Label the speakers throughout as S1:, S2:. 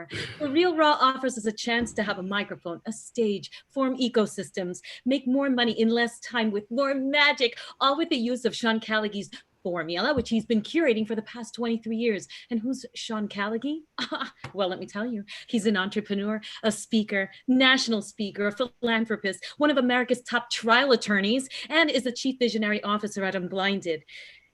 S1: more. The Real Raw offers us a chance to have a microphone, a stage, form ecosystems, make more money in less time with more magic, all with the use of Sean Callagy's formula, which he's been curating for the past 23 years. And who's Sean Callagy? Well, let me tell you, he's an entrepreneur, a speaker, national speaker, a philanthropist, one of America's top trial attorneys, and is the chief visionary officer at Unblinded.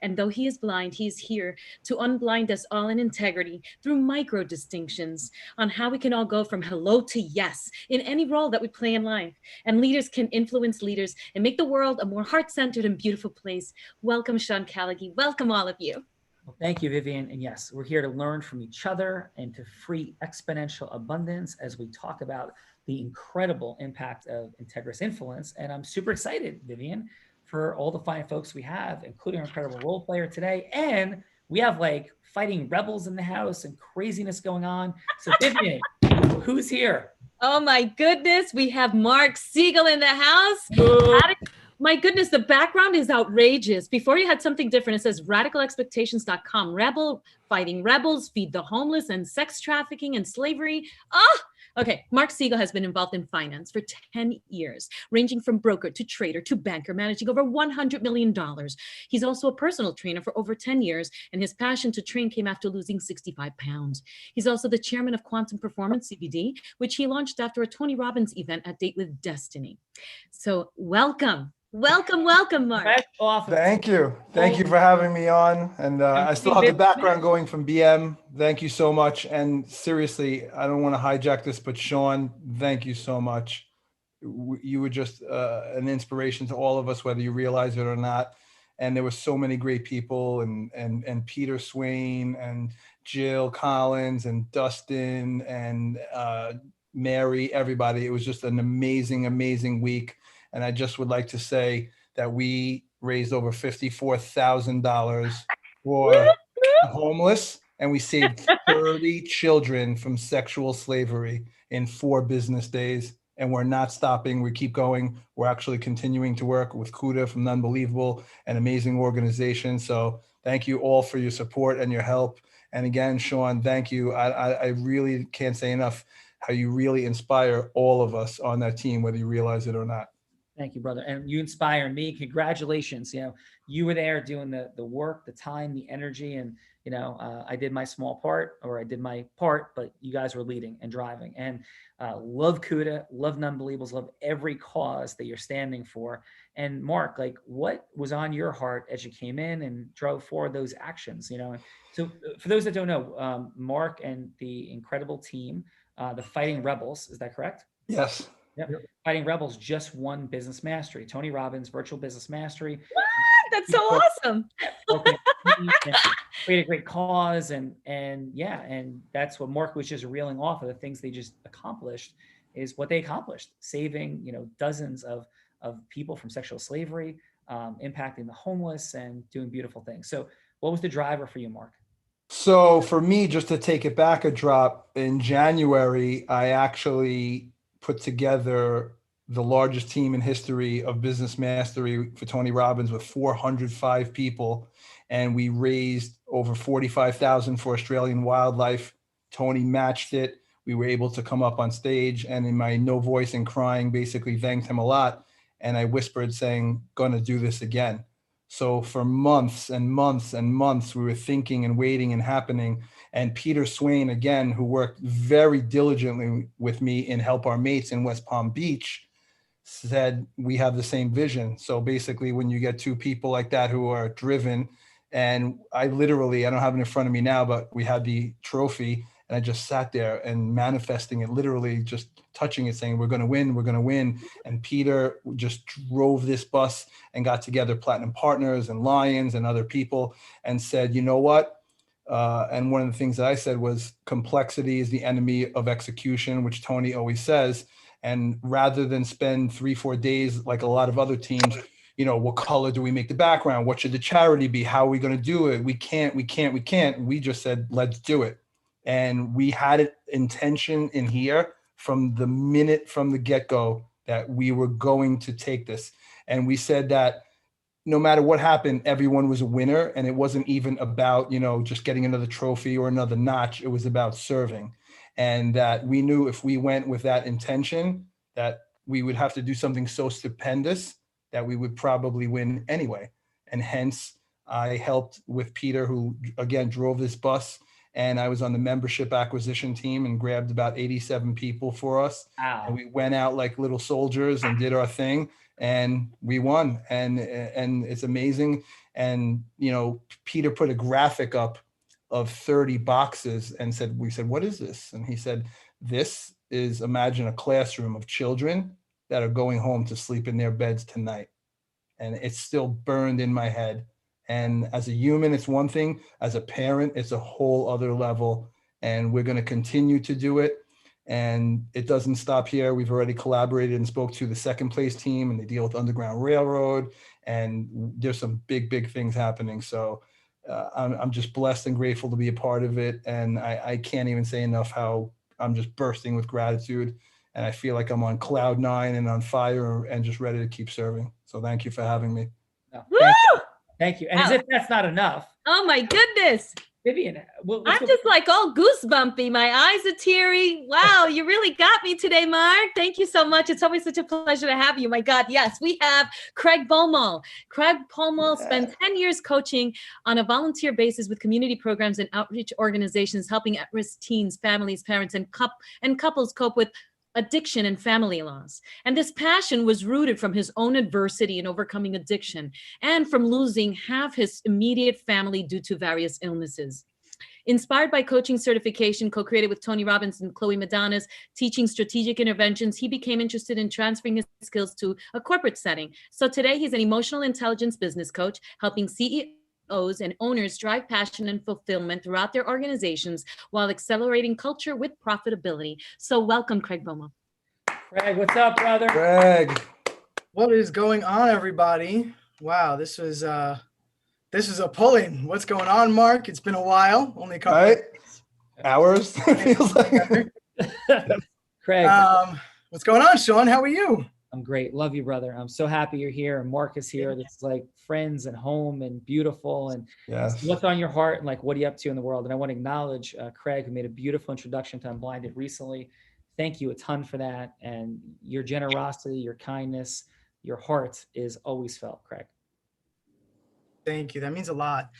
S1: And though he is blind, he is here to unblind us all in integrity through micro distinctions on how we can all go from hello to yes in any role that we play in life. And leaders can influence leaders and make the world a more heart-centered and beautiful place. Welcome, Sean Callagy. Welcome, all of you.
S2: Well, thank you, Vivian. And yes, we're here to learn from each other and to free exponential abundance as we talk about the incredible impact of integrous influence. And I'm super excited, Vivian, for all the fine folks we have, including our incredible role player today. And we have like fighting rebels in the house and craziness going on. So Vivian, who's here?
S1: Oh my goodness, we have Marc Siegel in the house. My goodness, the background is outrageous. Before you had something different, it says radicalexpectations.com. Rebel, fighting rebels, feed the homeless, and sex trafficking and slavery. Okay, Marc Siegel has been involved in finance for 10 years, ranging from broker to trader to banker, managing over $100 million. He's also a personal trainer for over 10 years, and his passion to train came after losing 65 pounds. He's also the chairman of Quantum Performance CBD, which he launched after a Tony Robbins event at Date with Destiny. So welcome. Welcome, Marc.
S3: Thank you. Thank you for having me on. And I still have the background going from BM. Thank you so much. And seriously, I don't want to hijack this, but Sean, thank you so much. You were just an inspiration to all of us, whether you realize it or not. And there were so many great people and Peter Swain and Jill Collins and Dustin and Mary, everybody. It was just an amazing, amazing week. And I just would like to say that we raised over $54,000 for the homeless, and we saved 30 children from sexual slavery in 4 business days. And we're not stopping. We keep going. We're actually continuing to work with Kuda from the Unbelievable, an amazing organization. So thank you all for your support and your help. And again, Sean, thank you. I really can't say enough how you really inspire all of us on that team, whether you realize it or not.
S2: Thank you, brother. And you inspire me. Congratulations. You know, you were there doing the work, the time, the energy, and, you know, I did my small part, or I did my part, but you guys were leading and driving. And love Kuda, love Unbelievables, love every cause that you're standing for. And Marc, like, what was on your heart as you came in and drove forward those actions, you know? So for those that don't know, Marc and the incredible team, the Fighting Rebels, is that correct?
S3: Yes.
S2: Yep. Fighting Rebels just won Business Mastery, Tony Robbins Virtual Business Mastery.
S1: What? That's so awesome.
S2: Create a great cause, and yeah, and that's what Marc was just reeling off of the things they just accomplished, is what they accomplished, saving, you know, dozens of people from sexual slavery, impacting the homeless, and doing beautiful things. So what was the driver for you, Marc?
S3: So for me, just to take it back a drop, in January, I actually put together the largest team in history of Business Mastery for Tony Robbins with 405 people. And we raised over 45,000 for Australian wildlife. Tony matched it. We were able to come up on stage, and in my no voice and crying, basically thanked him a lot. And I whispered saying, gonna do this again. So for months and months and months, we were thinking and waiting and happening. And Peter Swain, again, who worked very diligently with me in Help Our Mates in West Palm Beach, said, we have the same vision. So basically, when you get 2 people like that who are driven, and I literally, I don't have it in front of me now, but we had the trophy, and I just sat there and manifesting it, literally just touching it, saying, we're going to win, we're going to win. And Peter just drove this bus and got together Platinum Partners and Lions and other people and said, you know what? And one of the things that I said was, complexity is the enemy of execution, which Tony always says. And rather than spend 3-4 days like a lot of other teams, you know, what color do we make the background? What should the charity be? How are we going to do it? We can't. We just said, let's do it. And we had it intention in here from the minute, from the get-go, that we were going to take this. And we said that no matter what happened, everyone was a winner. And it wasn't even about, you know, just getting another trophy or another notch. It was about serving. and that we knew if we went with that intention, that we would have to do something so stupendous that we would probably win anyway. And hence, I helped with Peter, who again drove this bus, and I was on the membership acquisition team and grabbed about 87 people for us.
S2: Wow.
S3: And we went out like little soldiers and did our thing, and we won. And it's amazing. And Peter put a graphic up of 30 boxes and we said, what is this? And he said, this is, imagine a classroom of children that are going home to sleep in their beds tonight. And it's still burned in my head. And as a human, it's one thing. As a parent, it's a whole other level. And we're going to continue to do it. And it doesn't stop here. We've already collaborated and spoke to the second place team, and they deal with Underground Railroad. And there's some big things happening. So I'm just blessed and grateful to be a part of it. And I can't even say enough how I'm just bursting with gratitude. And I feel like I'm on cloud 9 and on fire and just ready to keep serving. So thank you for having me.
S2: No,
S1: Woo!
S2: thank you. And as if that's not enough,
S1: Oh my goodness.
S2: Vivian,
S1: I'm just like all goosebumpy. My eyes are teary. Wow, you really got me today, Marc. Thank you so much. It's always such a pleasure to have you. My God, yes, we have Craig Baumohl. Craig Baumohl spent 10 years coaching on a volunteer basis with community programs and outreach organizations, helping at-risk teens, families, parents, and couples cope with addiction and family loss. And this passion was rooted from his own adversity in overcoming addiction and from losing half his immediate family due to various illnesses. Inspired by coaching certification, co-created with Tony Robbins and Chloe Madonna's teaching strategic interventions, he became interested in transferring his skills to a corporate setting. So today he's an emotional intelligence business coach, helping CEOs and owners drive passion and fulfillment throughout their organizations while accelerating culture with profitability. So welcome, Craig Baumohl.
S2: Craig, what's up, brother?
S3: Greg.
S4: What is going on, everybody? Wow, this is a pull-in. What's going on, Marc? It's been a while, only a couple
S3: Right? Hours, it feels like.
S2: Craig,
S4: what's going on, Sean? How are you?
S2: I'm great. Love you, brother. I'm so happy you're here. And Marc is here. This is like friends and home and beautiful. And
S3: Yes.
S2: what's on your heart and like, what are you up to in the world? And I want to acknowledge Craig, who made a beautiful introduction to Unblinded recently. Thank you a ton for that. And your generosity, your kindness, your heart is always felt, Craig.
S4: Thank you. That means a lot.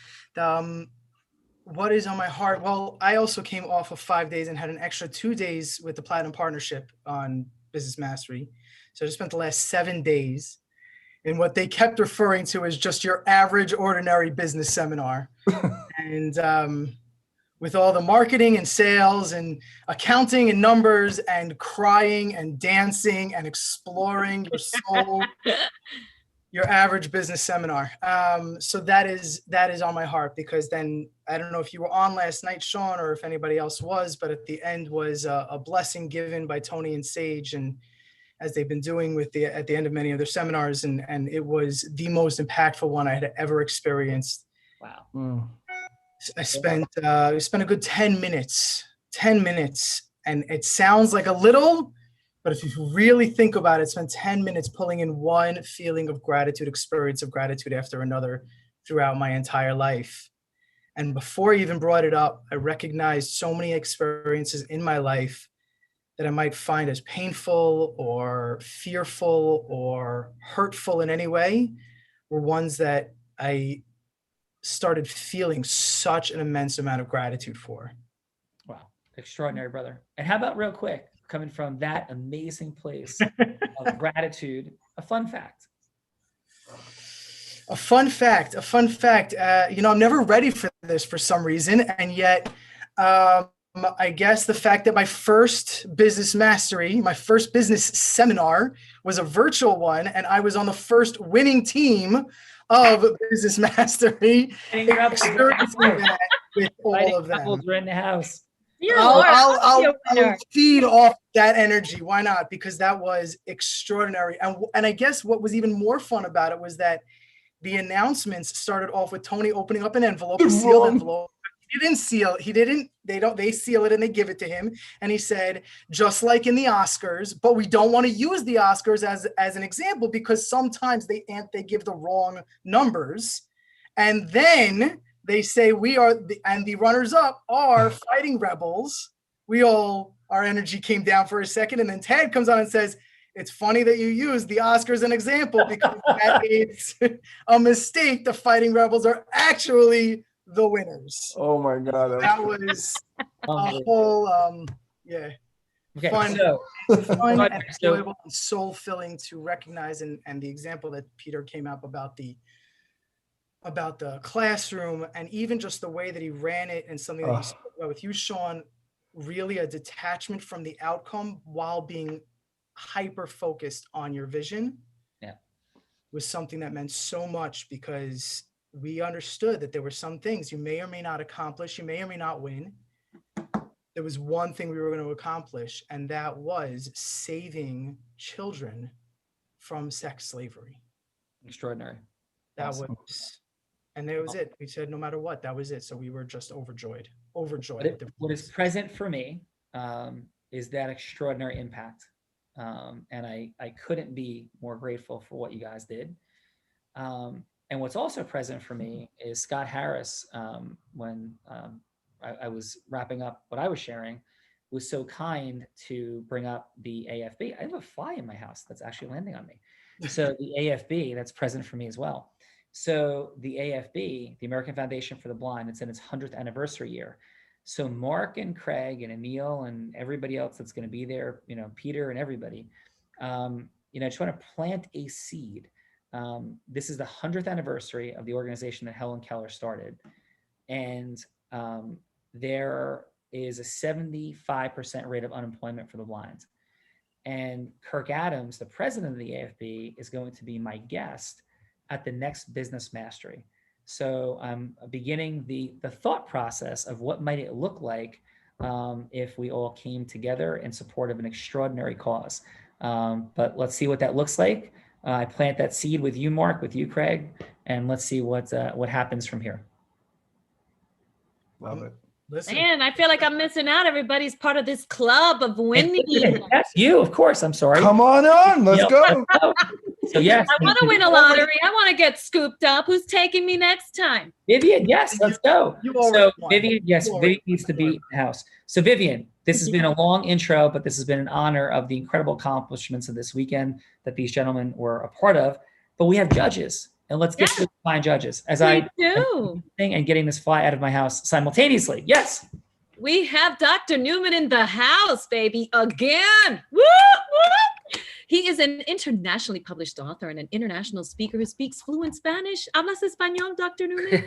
S4: What is on my heart? Well, I also came off of 5 days and had an extra 2 days with the Platinum Partnership on Business Mastery. So I just spent the last 7 days in what they kept referring to as just your average, ordinary business seminar. And with all the marketing and sales and accounting and numbers and crying and dancing and exploring your soul, your average business seminar. So that is on my heart, because then I don't know if you were on last night, Sean, or if anybody else was, but at the end was a blessing given by Tony and Sage, and as they've been doing at the end of many of their seminars, and it was the most impactful one I had ever experienced.
S2: Wow.
S3: Mm.
S4: I spent a good 10 minutes, and it sounds like a little, but if you really think about it, spend 10 minutes pulling in one feeling of gratitude, experience of gratitude after another throughout my entire life. And before I even brought it up, I recognized so many experiences in my life that I might find as painful or fearful or hurtful in any way were ones that I started feeling such an immense amount of gratitude for.
S2: Wow. Extraordinary, brother. And how about real quick, coming from that amazing place of gratitude, a fun fact.
S4: A fun fact. I'm never ready for this for some reason. And yet, I guess the fact that my first business mastery, my first business seminar was a virtual one, and I was on the first winning team of Business Mastery, experiencing that with all of them.
S2: We're in the house.
S4: I'll feed off that energy. Why not? Because that was extraordinary. And I guess what was even more fun about it was that the announcements started off with Tony opening up an envelope, a sealed envelope. He didn't seal it. They seal it and they give it to him. And he said, just like in the Oscars, but we don't want to use the Oscars as an example, because sometimes they give the wrong numbers. And then they say the runners up are Fighting Rebels. We all our energy came down for a second. And then Ted comes on and says, it's funny that you use the Oscars as an example because that is a mistake. The Fighting Rebels are actually the winners.
S3: Oh my God.
S4: That was a whole, yeah.
S2: Okay,
S4: Fun,
S2: so
S4: fun and enjoyable and soul-filling to recognize, and the example that Peter came up about the classroom, and even just the way that he ran it, and something that you spoke about with you, Sean, really a detachment from the outcome while being hyper focused on your vision.
S2: Yeah,
S4: was something that meant so much, because we understood that there were some things you may or may not accomplish, you may or may not win. There was one thing we were going to accomplish, and that was saving children from sex slavery.
S2: extraordinary.
S4: That
S2: Awesome.
S4: was, and that was it. We said no matter what, that was it. So we were just overjoyed.
S2: What is present for me is that extraordinary impact. And I couldn't be more grateful for what you guys did. And what's also present for me is Scott Harris, when I was wrapping up what I was sharing, was so kind to bring up the AFB. I have a fly in my house that's actually landing on me. So the AFB, that's present for me as well. So the AFB, the American Foundation for the Blind, it's in its 100th anniversary year. So Marc and Craig and Emil and everybody else that's going to be there, Peter and everybody, just want to plant a seed. This is the 100th anniversary of the organization that Helen Keller started. And there is a 75% rate of unemployment for the blind. And Kirk Adams, the president of the AFB, is going to be my guest at the next Business Mastery. So I'm beginning the thought process of what might it look like if we all came together in support of an extraordinary cause. But let's see what that looks like. I plant that seed with you, Marc, with you, Craig, and let's see what happens from here.
S3: Love it.
S4: Listen,
S1: Man, I feel like I'm missing out. Everybody's part of this club of winning.
S2: That's you, of course. I'm sorry.
S3: Come on. Let's go.
S2: So yes,
S1: I want to win a lottery. I want to get scooped up. Who's taking me next time?
S2: Vivian, yes, let's go. So Vivian, yes,
S4: You
S2: Vivian needs to be in the house. So Vivian, this has been a long intro, but this has been in honor of the incredible accomplishments of this weekend that these gentlemen were a part of. But we have judges, and let's get to the fine judges as I do and getting this fly out of my house simultaneously. Yes.
S1: We have Dr. Newman in the house, baby, again. Woo, woo. He is an internationally published author and an international speaker who speaks fluent Spanish. ¿Hablas español, Dr. Newman?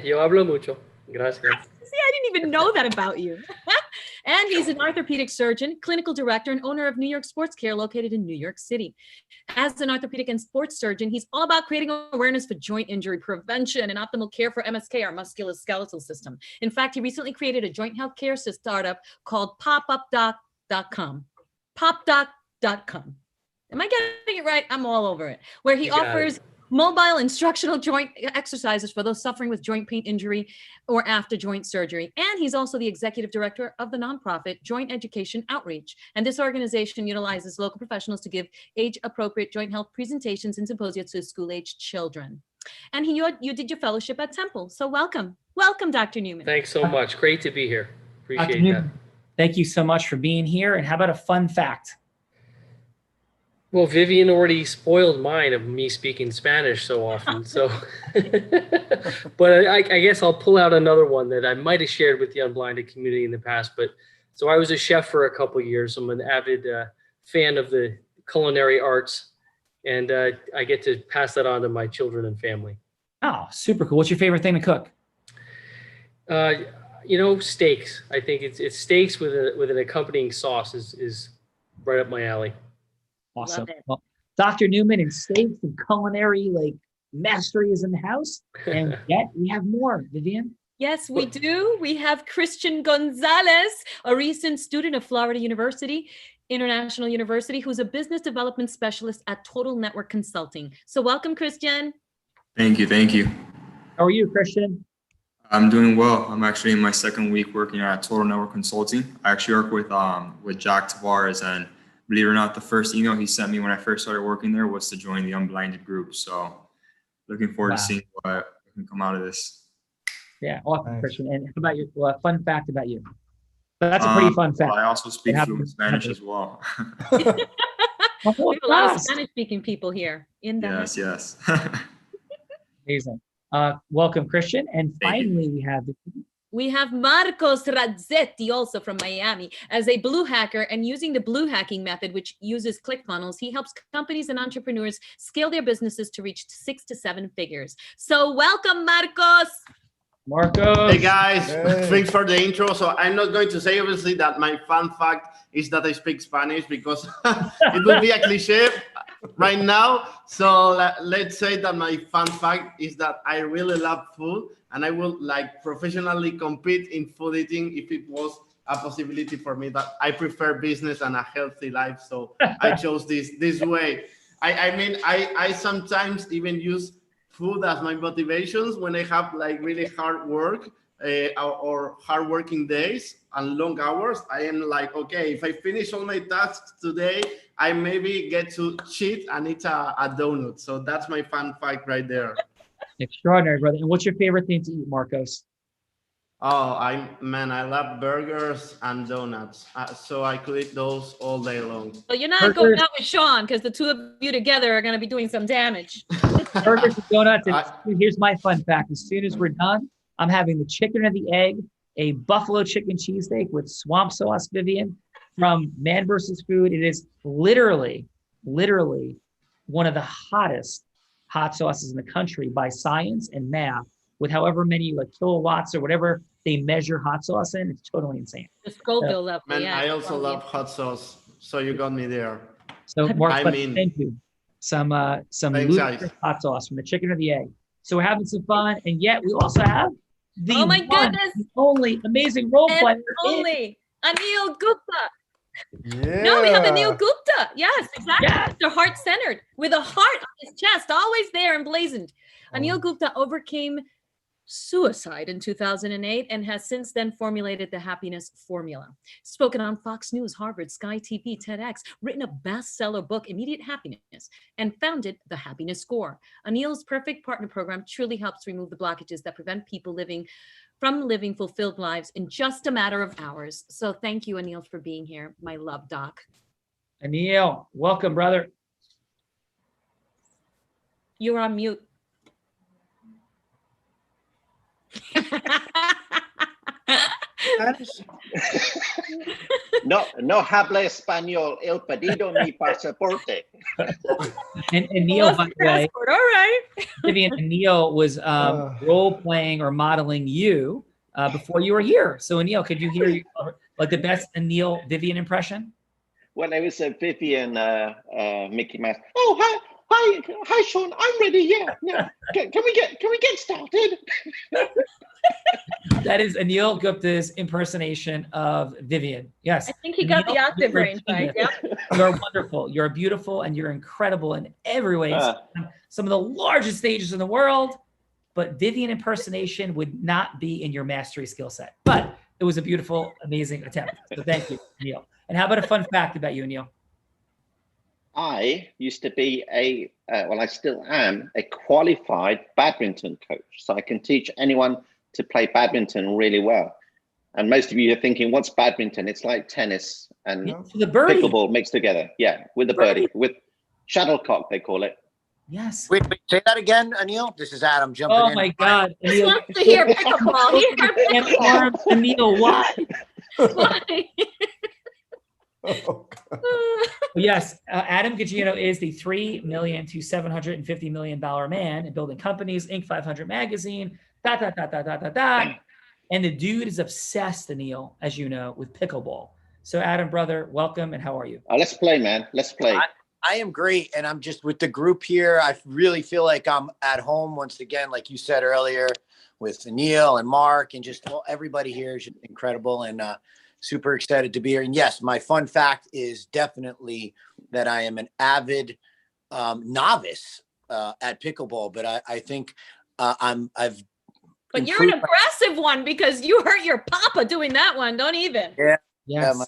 S5: Yo hablo mucho. Gracias.
S1: See, I didn't even know that about you. And he's an orthopedic surgeon, clinical director, and owner of New York Sports Care, located in New York City. As an orthopedic and sports surgeon, he's all about creating awareness for joint injury prevention and optimal care for MSK, our musculoskeletal system. In fact, he recently created a joint health care startup called popupdoc.com. Popdoc.com. Am I getting it right? I'm all over it. Where he offers mobile instructional joint exercises for those suffering with joint pain injury or after joint surgery. And he's also the executive director of the nonprofit Joint Education Outreach. And this organization utilizes local professionals to give age-appropriate joint health presentations and symposia to school-aged children. And you did your fellowship at Temple. So welcome. Welcome, Dr. Newman.
S5: Thanks so much. Great to be here. Appreciate
S2: Dr.
S5: that.
S2: Newman, thank you so much for being here. And how about a fun fact?
S5: Well, Vivian already spoiled mine of me speaking Spanish so often. So, but I guess I'll pull out another one that I might have shared with the unblinded community in the past. But so I was a chef for a couple of years. I'm an avid fan of the culinary arts, and I get to pass that on to my children and family.
S2: Oh, super cool. What's your favorite thing to cook?
S5: Steaks. I think it's steaks with an accompanying sauce is right up my alley.
S2: Awesome. Well, Dr. Newman and steaks and culinary mastery is in the house. And yet we have more, Vivian.
S1: Yes, we do. We have Christian Gonzalez, a recent student of Florida International University, who's a business development specialist at Total Network Consulting. So welcome, Christian.
S6: Thank you.
S2: How are you, Christian?
S6: I'm doing well. I'm actually in my second week working at Total Network Consulting. I actually work with Jack Tavares, and believe it or not, the first email he sent me when I first started working there was to join the Unblinded group. So looking forward to seeing what can come out of this.
S2: Yeah, awesome,
S3: Nice.
S2: Christian. And how about your fun fact about you? That's a pretty fun fact.
S6: I also speak
S2: It
S6: fluent Spanish as well.
S1: We have a lot of Spanish-speaking people here in the
S6: Yes, yes.
S2: Amazing. Welcome, Christian. And finally,
S1: we have Marcos Radzetti, also from Miami. As a blue hacker and using the blue hacking method, which uses ClickFunnels, he helps companies and entrepreneurs scale their businesses to reach 6 to 7 figures. So welcome, Marcos.
S2: Marcos.
S7: Hey guys,
S3: Hey.
S7: thanks for the intro. So I'm not going to say obviously that my fun fact is that I speak Spanish because it would be a cliche right now. So let's say that my fun fact is that I really love food and I would like professionally compete in food eating if it was a possibility for me. That I prefer business and a healthy life. So I chose this way. I sometimes even use food as my motivations when I have like really hard work or hard working days and long hours. I am like, okay, if I finish all my tasks today, I maybe get to cheat and eat a donut. So that's my fun fact right there.
S2: Extraordinary, brother. And what's your favorite thing to eat, Marcos?
S7: Oh, I love burgers and donuts. So I could eat those all day long.
S1: So you're not going out with Sean because the two of you together are going to be doing some damage.
S2: Burgers and donuts. Here's my fun fact. As soon as we're done, I'm having the chicken or the egg, a buffalo chicken cheesesteak with swamp sauce, Vivian, from Man vs. Food. It is literally one of the hottest hot sauces in the country by science and math, with however many like kilowatts or whatever they measure hot sauce in. It's totally insane.
S1: The Scoville level.
S7: Man,
S1: Yeah,
S7: I also love hot sauce. So you got me there.
S2: So Mark,
S7: I mean,
S2: thank you. Some ludicrous hot sauce from the chicken or the egg. So we're having some fun, and yet we also have the
S1: Oh my
S2: one
S1: goodness.
S2: and only amazing role player.
S1: Only Anil Gupta.
S3: Yeah.
S1: No, we have Anil Gupta. Yes, exactly.
S2: Yes.
S1: They're heart-centered with a heart on his chest, always there emblazoned. Anil Gupta overcame suicide in 2008 and has since then formulated the happiness formula. Spoken on Fox News, Harvard, Sky TV, TEDx, written a bestseller book, Immediate Happiness, and founded the Happiness Score. Anil's Perfect Partner Program truly helps remove the blockages that prevent people from living fulfilled lives in just a matter of hours. So thank you, Anil, for being here. My love, Doc.
S2: Anil, welcome, brother.
S1: You're on mute.
S8: No habla español, el pedido mi pasaporte.
S2: And Neil, by the way,
S1: all right.
S2: Vivian, and Neil was role playing or modeling you before you were here. So Anil, could you hear like the best Anil Vivian impression?
S8: When I was a Vivian Mickey Mouse. Oh, hi, Sean. I'm ready. Yeah. Can we get started?
S2: That is Anil Gupta's impersonation of Vivian. Yes.
S1: I think he got
S2: Anil,
S1: the octave
S2: you're
S1: range right. Yeah.
S2: You're wonderful. You're beautiful and you're incredible in every way. Some of the largest stages in the world, but Vivian impersonation would not be in your mastery skill set. But it was a beautiful, amazing attempt. So thank you, Anil. And how about a fun fact about you, Anil?
S8: I used to be I still am a qualified badminton coach. So I can teach anyone to play badminton really well. And most of you are thinking, what's badminton? It's like tennis and
S2: the birdie.
S8: pickleball mixed together. Yeah, with the birdie, with shuttlecock, they call it.
S2: Yes.
S9: Wait, say that again, Anil. This is Adam jumping in.
S2: Oh my God.
S1: He just wants to hear pickleball.
S2: Anil, why?
S1: Why?
S3: Oh, God.
S2: Yes, Adam Gugino is the $3 million to $750 million man in building companies, Inc. 500 magazine, And the dude is obsessed, Anil, as you know, with pickleball. So Adam, brother, welcome, and how are you?
S8: Let's play, man. Let's play.
S9: I am great, and I'm just with the group here. I really feel like I'm at home once again, like you said earlier, with Anil and Marc, and just everybody here is incredible, and super excited to be here. And yes, my fun fact is definitely that I am an avid novice at pickleball, but I think I've.
S1: But you're an aggressive one because you hurt your papa doing that one. Don't even.
S9: Yeah.
S2: Yes.
S9: My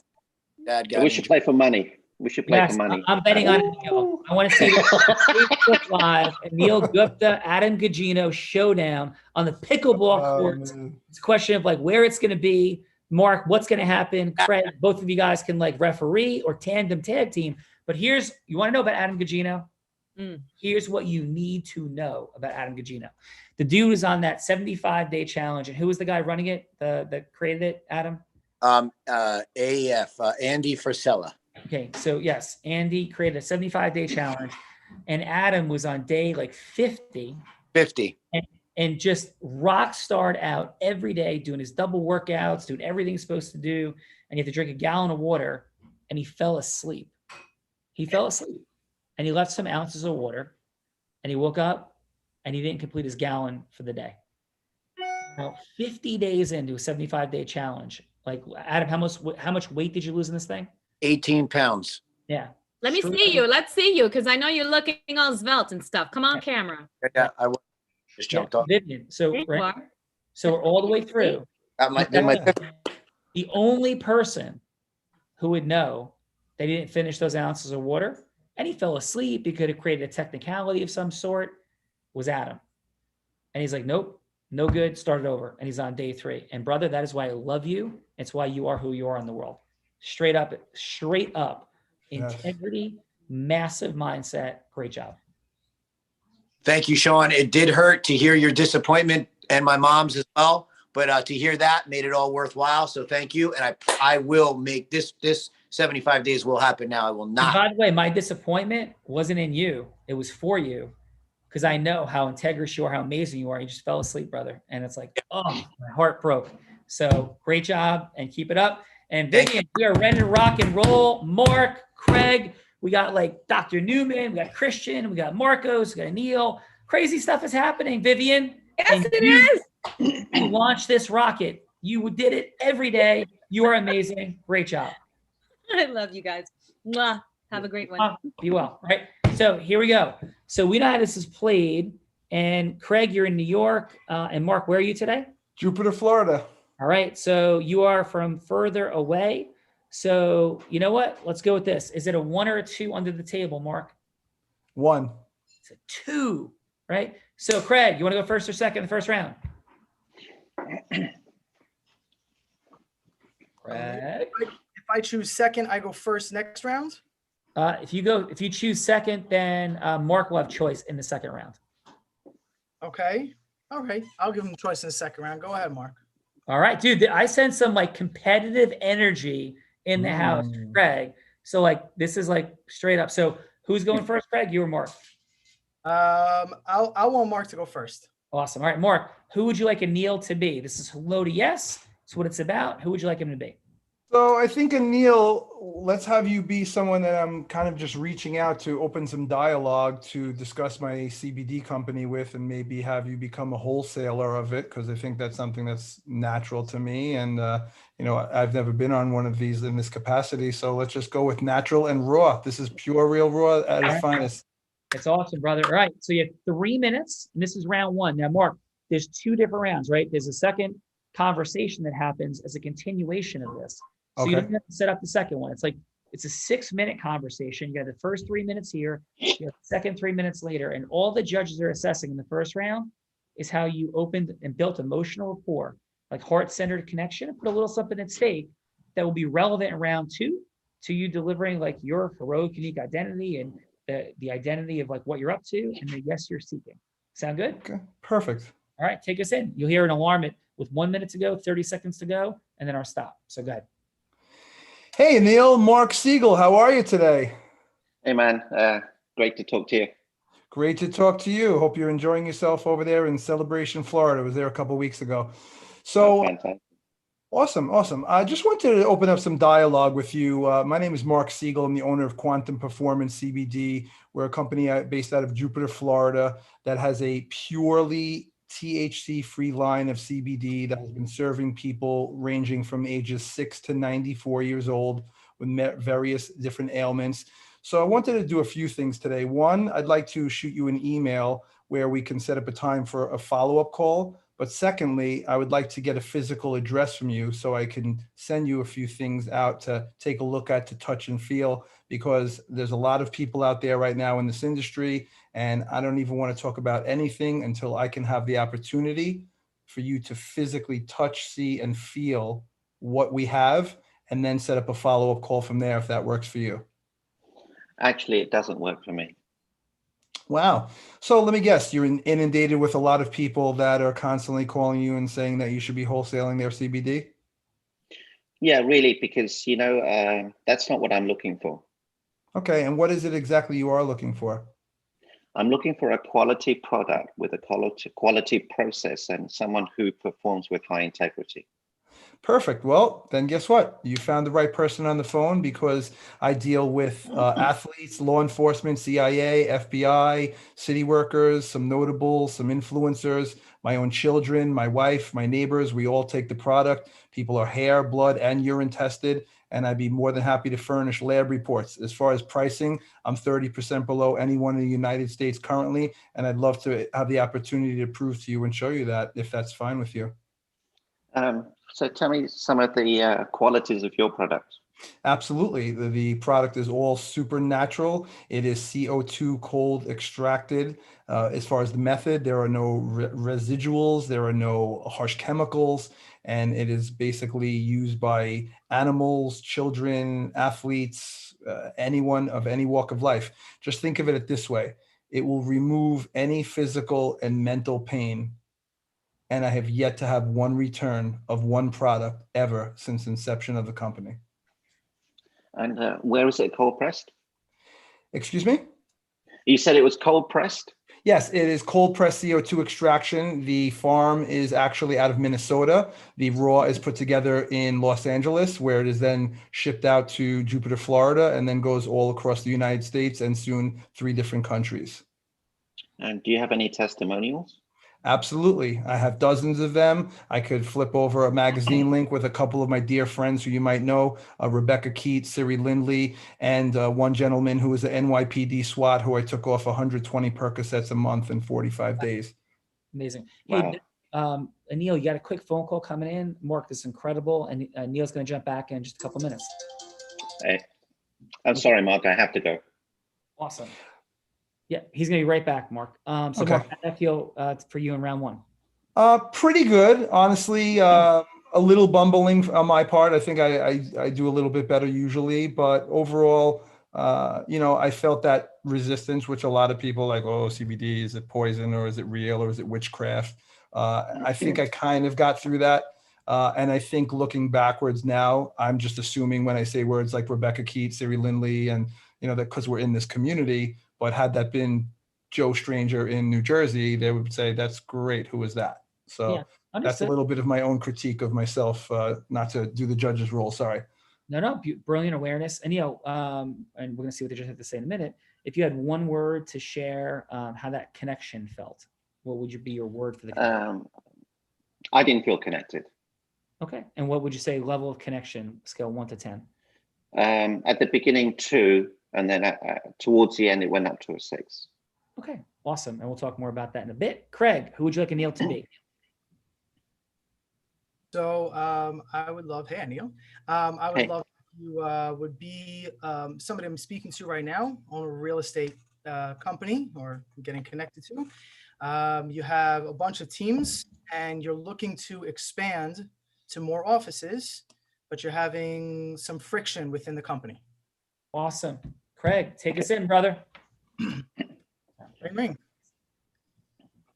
S9: dad got
S8: We should play for money. We should play for money.
S2: I'm betting on Anil. I want to see this Facebook Live, Anil Gupta, Adam Gugino showdown on the pickleball courts.
S3: Man.
S2: It's a question of like where it's going to be, Mark, what's going to happen? Craig, both of you guys can like referee or tandem tag team. But you want to know about Adam Gugino? Here's what you need to know about Adam Gugino. The dude is on that 75-day challenge. And who was the guy running it, that created it, Adam?
S9: AEF, Andy Frisella.
S2: Okay, so yes, Andy created a 75-day challenge. And Adam was on day like 50. And just rock starred out every day, doing his double workouts, doing everything he's supposed to do. And you have to drink a gallon of water. And he fell asleep. And he left some ounces of water. And he woke up and he didn't complete his gallon for the day. Now, 50 days into a 75-day challenge, like Adam, how much weight did you lose in this thing?
S9: 18 pounds.
S2: Yeah.
S1: Let me see you. Let's see you, because I know you're looking all svelte and stuff. Come on, camera.
S9: Yeah, I just jumped off.
S2: Vivian. So we're all the way through. The only person who would know that he didn't finish those ounces of water and he fell asleep, he could have created a technicality of some sort, was Adam. And he's like, nope, no good, start it over. And he's on day 3. And brother, that is why I love you. It's why you are who you are in the world. Straight up, integrity, massive mindset. Great job.
S9: Thank you, Sean. It did hurt to hear your disappointment, and my mom's as well. But to hear that made it all worthwhile. So thank you. And I will make this 75 days will happen now. I will not.
S2: And by the way, my disappointment wasn't in you. It was for you. Because I know how integrous you are, how amazing you are. You just fell asleep, brother. And it's like, oh, my heart broke. So great job and keep it up. And Vivian, we are ready to rock and roll. Mark, Craig, we got like Dr. Newman, we got Christian, we got Marcos, we got Neil. Crazy stuff is happening, Vivian.
S1: Yes, it is.
S2: You launched this rocket. You did it every day. You are amazing. Great job.
S1: I love you guys. Mwah. Have a great one.
S2: Be well. All right. So here we go. So we know how this is played. And Craig, you're in New York. And Mark, where are you today?
S3: Jupiter, Florida.
S2: All right. So you are from further away. So you know what? Let's go with this. Is it a 1 or a 2 under the table, Mark?
S3: 1.
S2: It's a 2, right? So Craig, you want to go first or second in the first round? Craig.
S4: If I choose second, I go first next round.
S2: If you choose second, then Mark will have choice in the second round.
S4: Okay. All right. I'll give him choice in the second round. Go ahead, Mark.
S2: All right, dude. I sense some like competitive energy in the house, Craig. So like this is like straight up. So who's going first, Craig? You or Mark?
S4: I want Mark to go first.
S2: Awesome. All right, Mark. Who would you like Anil to be? This is hello to yes. That's what it's about. Who would you like him to be?
S3: So I think, Anil, let's have you be someone that I'm kind of just reaching out to open some dialogue to discuss my CBD company with, and maybe have you become a wholesaler of it, because I think that's something that's natural to me. And, I've never been on one of these in this capacity. So let's just go with natural and raw. This is pure, real raw at its finest.
S2: It's awesome, brother. All right. So you have 3 minutes, and this is round 1. Now, Mark, there's 2 different rounds, right? There's a second conversation that happens as a continuation of this. So you don't have to set up the second one. It's a 6-minute conversation. You got the first 3 minutes here, you have the second 3 minutes later, and all the judges are assessing in the first round is how you opened and built emotional rapport, like heart-centered connection, and put a little something at stake that will be relevant in round 2 to you delivering like your heroic, unique identity and the identity of like what you're up to and the yes you're seeking. Sound good?
S3: Okay, perfect.
S2: All right, take us in. You'll hear an alarm with 1 minute to go, 30 seconds to go, and then our stop. So go ahead.
S3: Hey, Neil, Marc Siegel, how are you today?
S8: Hey, man. Great to talk to you.
S3: Great to talk to you. Hope you're enjoying yourself over there in Celebration, Florida. I was there a couple of weeks ago. So awesome. I just wanted to open up some dialogue with you. My name is Marc Siegel. I'm the owner of Quantum Performance CBD. We're a company based out of Jupiter, Florida, that has a purely THC-free line of CBD that has been serving people ranging from ages 6 to 94 years old with various different ailments. So I wanted to do a few things today. One, I'd like to shoot you an email where we can set up a time for a follow-up call. But secondly, I would like to get a physical address from you so I can send you a few things out to take a look at, to touch and feel, because there's a lot of people out there right now in this industry, and I don't even want to talk about anything until I can have the opportunity for you to physically touch, see, and feel what we have, and then set up a follow-up call from there if that works for you.
S8: Actually, it doesn't work for me.
S3: Wow. So let me guess, you're inundated with a lot of people that are constantly calling you and saying that you should be wholesaling their CBD?
S8: Yeah, really, because, that's not what I'm looking for.
S3: Okay. And what is it exactly you are looking for?
S8: I'm looking for a quality product with a quality process and someone who performs with high integrity.
S3: Perfect. Well, then guess what? You found the right person on the phone, because I deal with athletes, law enforcement, CIA, FBI, city workers, some notables, some influencers, my own children, my wife, my neighbors. We all take the product. People are hair, blood, and urine tested, and I'd be more than happy to furnish lab reports. As far as pricing, I'm 30% below anyone in the United States currently, and I'd love to have the opportunity to prove to you and show you that, if that's fine with you.
S8: So tell me some of the qualities of your product.
S3: Absolutely. The product is all supernatural. It is CO2 cold extracted. As far as the method, there are no residuals, there are no harsh chemicals, and it is basically used by animals, children, athletes, anyone of any walk of life. Just think of it this way. It will remove any physical and mental pain. And I have yet to have one return of one product ever since inception of the company.
S8: And where is it cold pressed?
S3: Excuse me?
S8: You said it was cold pressed?
S3: Yes, it is cold pressed CO2 extraction. The farm is actually out of Minnesota. The raw is put together in Los Angeles, where it is then shipped out to Jupiter, Florida, and then goes all across the United States and soon 3 different countries.
S8: And do you have any testimonials?
S3: Absolutely. I have dozens of them. I could flip over a magazine link with a couple of my dear friends who you might know, Rebecca Keat, Siri Lindley, and one gentleman who is an NYPD SWAT who I took off 120 Percocets a month in 45 days.
S2: Amazing.
S8: Wow.
S2: Hey, Neil, you got a quick phone call coming in. Marc, this is incredible. And Neil's going to jump back in just a couple minutes.
S8: Hey, I'm sorry, Marc, I have to go.
S2: Awesome. Yeah, he's going to be right back, Marc. So
S3: Okay.
S2: Marc, how did that feel for you in round 1?
S3: Pretty good, honestly. A little bumbling on my part. I think I do a little bit better usually, but overall, I felt that resistance, which a lot of people like, oh, CBD, is it poison or is it real or is it witchcraft? I think I kind of got through that. And I think looking backwards now, I'm just assuming when I say words like Rebecca Keat, Siri Lindley, and, that because we're in this community, but had that been Joe Stranger in New Jersey, they would say, that's great. Who is that? So
S2: yeah,
S3: that's a little bit of my own critique of myself, not to do the judge's role. Sorry.
S2: No, brilliant awareness. And, and we're going to see what they just have to say in a minute. If you had one word to share how that connection felt, what would be your word for the connection?
S8: I didn't feel connected.
S2: Okay. And what would you say level of connection, scale 1 to 10?
S8: At the beginning, 2, and then towards the end, it went up to a 6.
S2: Okay, awesome. And we'll talk more about that in a bit. Craig, who would you like Neil to be?
S4: So I would love, hey, Neil. I would love if you would be somebody I'm speaking to right now on a real estate company or getting connected to. You have a bunch of teams and you're looking to expand to more offices, but you're having some friction within the company.
S2: Awesome. Craig, take us in, brother.
S4: Ring, ring.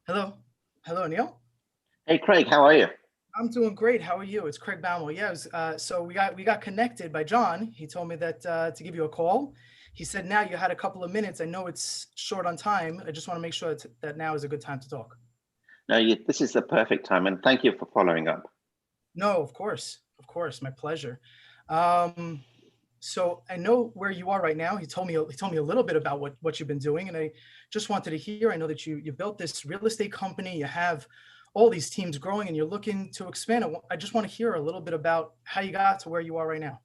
S4: Hello, Neil.
S8: Hey, Craig, how are you?
S4: I'm doing great. How are you? It's Craig Baumohl. Yeah, so we got connected by John. He told me that to give you a call. He said now you had a couple of minutes. I know it's short on time. I just want to make sure that now is a good time to talk.
S8: No, this is the perfect time, and thank you for following up.
S4: No, of course, my pleasure. So I know where you are right now. He told me a little bit about what you've been doing, and I just wanted to hear. I know that you built this real estate company. You have all these teams growing, and you're looking to expand. I just want to hear a little bit about how you got to where you are right now.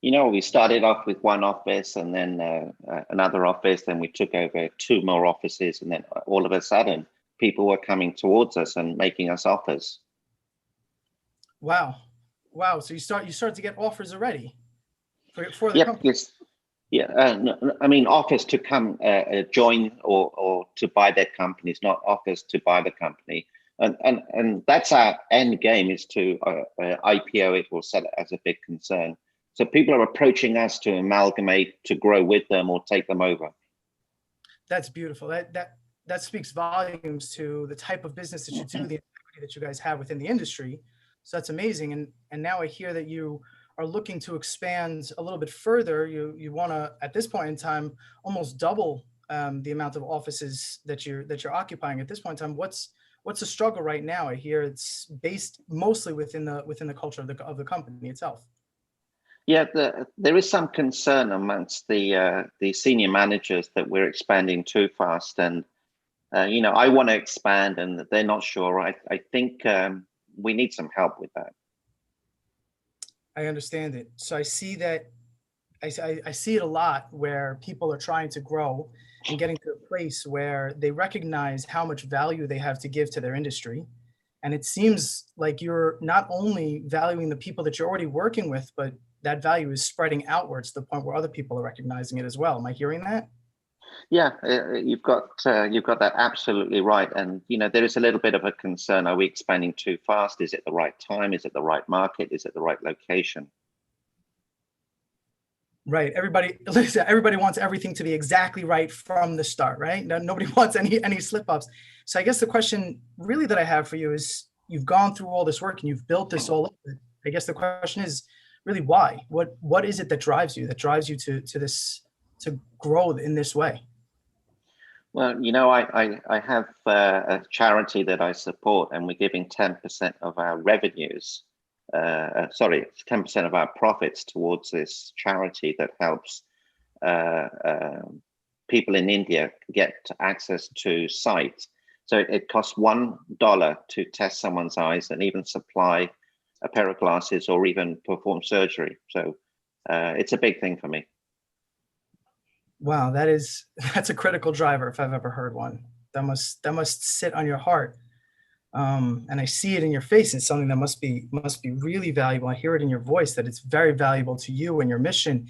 S8: We started off with one office, and then another office. Then we took over 2 more offices, and then all of a sudden, people were coming towards us and making us offers.
S4: Wow. So you start to get offers already for the company.
S8: Yes. Yeah. I mean, offers to come join or to buy their companies, not offers to buy the company. And that's our end game, is to IPO it or sell it as a big concern. So people are approaching us to amalgamate, to grow with them or take them over.
S4: That's beautiful. That speaks volumes to the type of business that you do, the integrity that you guys have within the industry. So that's amazing. And now I hear that you are looking to expand a little bit further. You want to, at this point in time, almost double the amount of offices that you're occupying at this point in time. What's the struggle right now? I hear it's based mostly within the culture of the company itself.
S8: Yeah, there is some concern amongst the senior managers that we're expanding too fast, and I want to expand, and they're not sure. I think we need some help with that.
S4: I understand it. So I see that. I see it a lot where people are trying to grow and getting to a place where they recognize how much value they have to give to their industry. And it seems like you're not only valuing the people that you're already working with, but that value is spreading outwards to the point where other people are recognizing it as well. Am I hearing that?
S8: Yeah, you've got that absolutely right. And there is a little bit of a concern. Are we expanding too fast? Is it the right time? Is it the right market? Is it the right location?
S4: Right. Everybody wants everything to be exactly right from the start, right? Nobody wants any slip-ups. So I guess the question really that I have for you is, you've gone through all this work and you've built this all up. I guess the question is really why? What is it that drives you to grow in this way?
S8: Well, I have a charity that I support, and we're giving 10% of our revenues. 10% of our profits towards this charity that helps people in India get access to sight. So it costs $1 to test someone's eyes and even supply a pair of glasses or even perform surgery. So it's a big thing for me.
S4: Wow, that's a critical driver if I've ever heard one. That must sit on your heart. And I see it in your face. It's something that must be really valuable. I hear it in your voice that it's very valuable to you and your mission.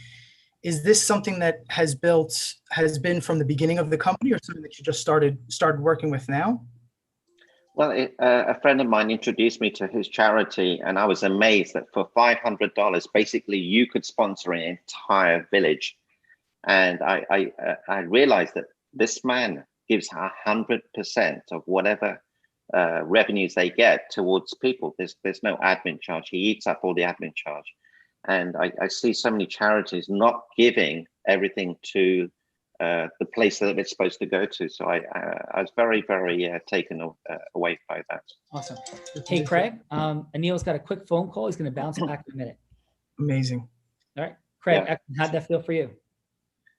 S4: Is this something that has been from the beginning of the company, or something that you just started working with now?
S8: Well, a friend of mine introduced me to his charity, and I was amazed that for $500, basically you could sponsor an entire village. And I realized that this man gives 100% of whatever revenues they get towards people. There's no admin charge. He eats up all the admin charge. And I see so many charities not giving everything to the place that it's supposed to go to. So I was very, very taken away by that.
S2: Awesome. Hey, Craig, Anil's got a quick phone call. He's going to bounce back in a minute.
S4: Amazing.
S2: All right, Craig,
S8: Yeah.
S2: how'd that feel for you?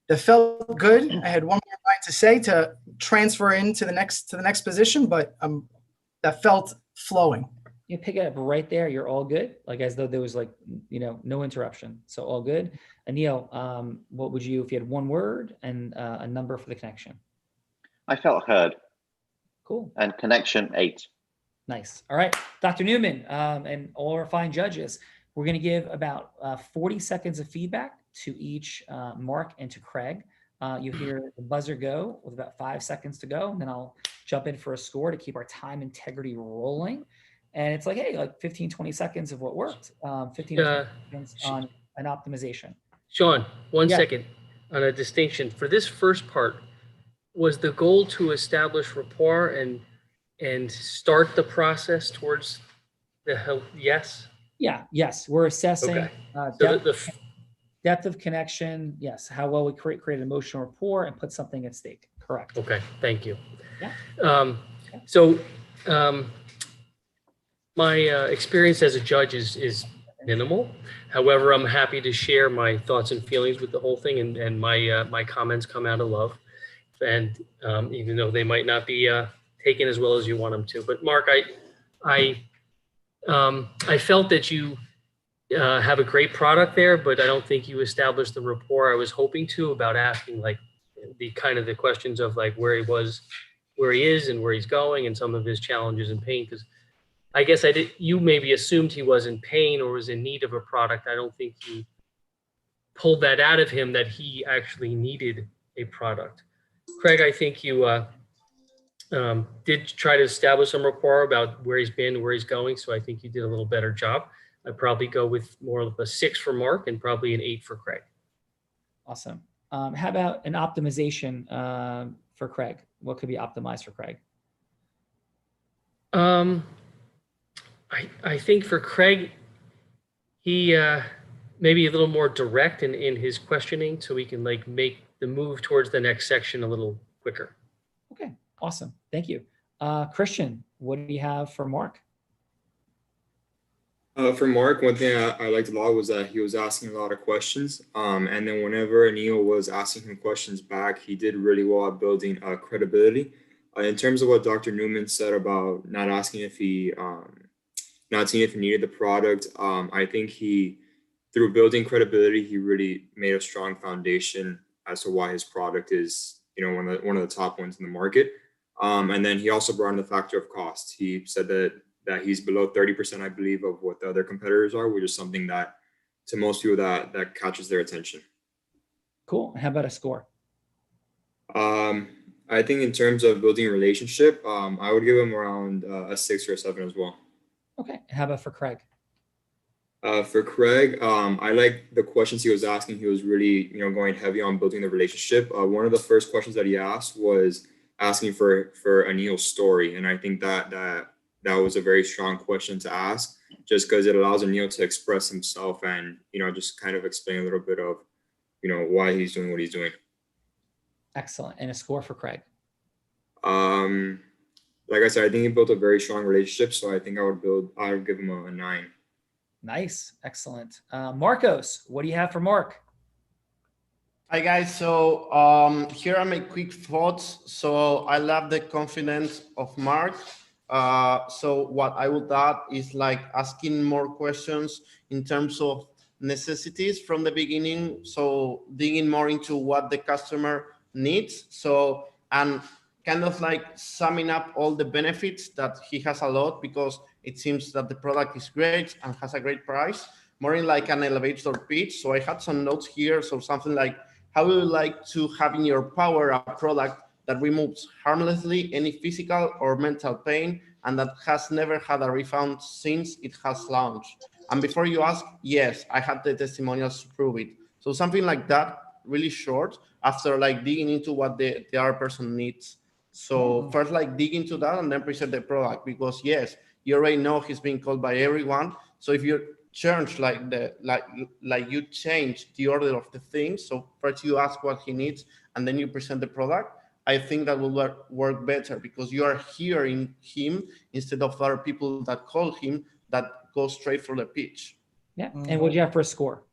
S4: That felt good. I had one more line to say to transfer into the next position, but that felt flowing.
S2: You pick it up right there. You're all good. Like as though there was no interruption. So all good. Anil, what would you, if you had one word and a number for the connection?
S8: I felt heard.
S2: Cool.
S8: And connection 8. Nice.
S2: All right, Dr. Newman and all our fine judges, we're going to give about 40 seconds of feedback to each Marc and to Craig. You hear the buzzer go with about 5 seconds to go, and then I'll jump in for a score to keep our time integrity rolling. And it's like, hey, like 15, 20 seconds of what worked, 15 seconds on an optimization.
S5: Sean, one second on a distinction. For this first part, was the goal to establish rapport and start the process towards the help? Yes?
S2: Yeah, yes. We're assessing depth of connection. Yes. How well we create emotional rapport and put something at stake. Correct.
S5: Okay. Thank you.
S2: Yeah.
S5: My experience as a judge is minimal. However, I'm happy to share my thoughts and feelings with the whole thing, and my comments come out of love. And even though they might not be taken as well as you want them to, but Marc, I felt that you have a great product there, but I don't think you established the rapport I was hoping to, about asking like the questions of like where he is and where he's going and some of his challenges and pain. Because I guess you maybe assumed he was in pain or was in need of a product. I don't think you pulled that out of him that he actually needed a product. Craig, I think you Did try to establish some rapport about where he's been, where he's going. So I think you did a little better job. I'd probably go with more of a 6 for Marc and probably an 8 for Craig.
S2: Awesome. How about an optimization for Craig? What could be optimized for Craig?
S5: I think for Craig, he maybe a little more direct in his questioning, so we can like make the move towards the next section a little quicker.
S2: Okay, awesome. Thank you. Christian, what do you have for Marc?
S6: For Marc, one thing I liked a lot was that he was asking a lot of questions. And then whenever Neil was asking him questions back, he did really well at building credibility. In terms of what Dr. Newman said about not asking if he, not seeing if he needed the product, I think through building credibility, he really made a strong foundation as to why his product is, one of the top ones in the market. And then he also brought in the factor of cost. He said that he's below 30%, I believe, of what the other competitors are, which is something that to most people that catches their attention.
S2: Cool. How about a score?
S6: I think in terms of building a relationship, I would give him around a 6 or a 7 as well.
S2: Okay. How about for Craig?
S6: For Craig, I like the questions he was asking. He was really, going heavy on building the relationship. One of the first questions that he asked was asking for Anil's story. And I think that was a very strong question to ask, just because it allows Anil to express himself and, just kind of explain a little bit of, why he's doing what he's doing.
S2: Excellent. And a score for Craig?
S6: Like I said, I think he built a very strong relationship. So I think I would give him a 9.
S2: Nice. Excellent. Marcos, what do you have for Marc?
S7: Hi guys, so here are my quick thoughts. So I love the confidence of Marc. So what I would add is like asking more questions in terms of necessities from the beginning. So digging more into what the customer needs. So, and kind of like summing up all the benefits that he has a lot, because it seems that the product is great and has a great price, more in like an elevator pitch. So I had some notes here. So something like, how would you like to have in your power a product that removes harmlessly any physical or mental pain and that has never had a refund since it has launched? And before you ask, yes, I had the testimonials to prove it. So something like that, really short, after like digging into what the other person needs. So first like dig into that and then present the product, because yes, you already know he's being called by everyone. So if you change like you change the order of the things, so first you ask what he needs and then you present the product, I think that will work better, because you are hearing him instead of other people that call him that go straight for the pitch.
S2: Yeah. And what do you have for a score?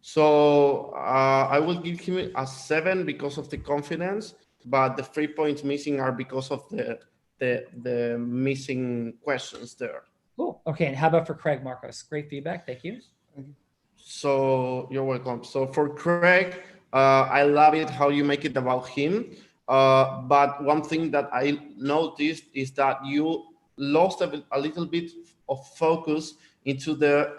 S7: So I will give him a 7 because of the confidence, but the 3 points missing are because of the missing questions there.
S2: Cool. Okay. And how about for Craig, Marcos? Great feedback. Thank you.
S7: So you're welcome. So for Craig, I love it how you make it about him. But one thing that I noticed is that you lost a little bit of focus into the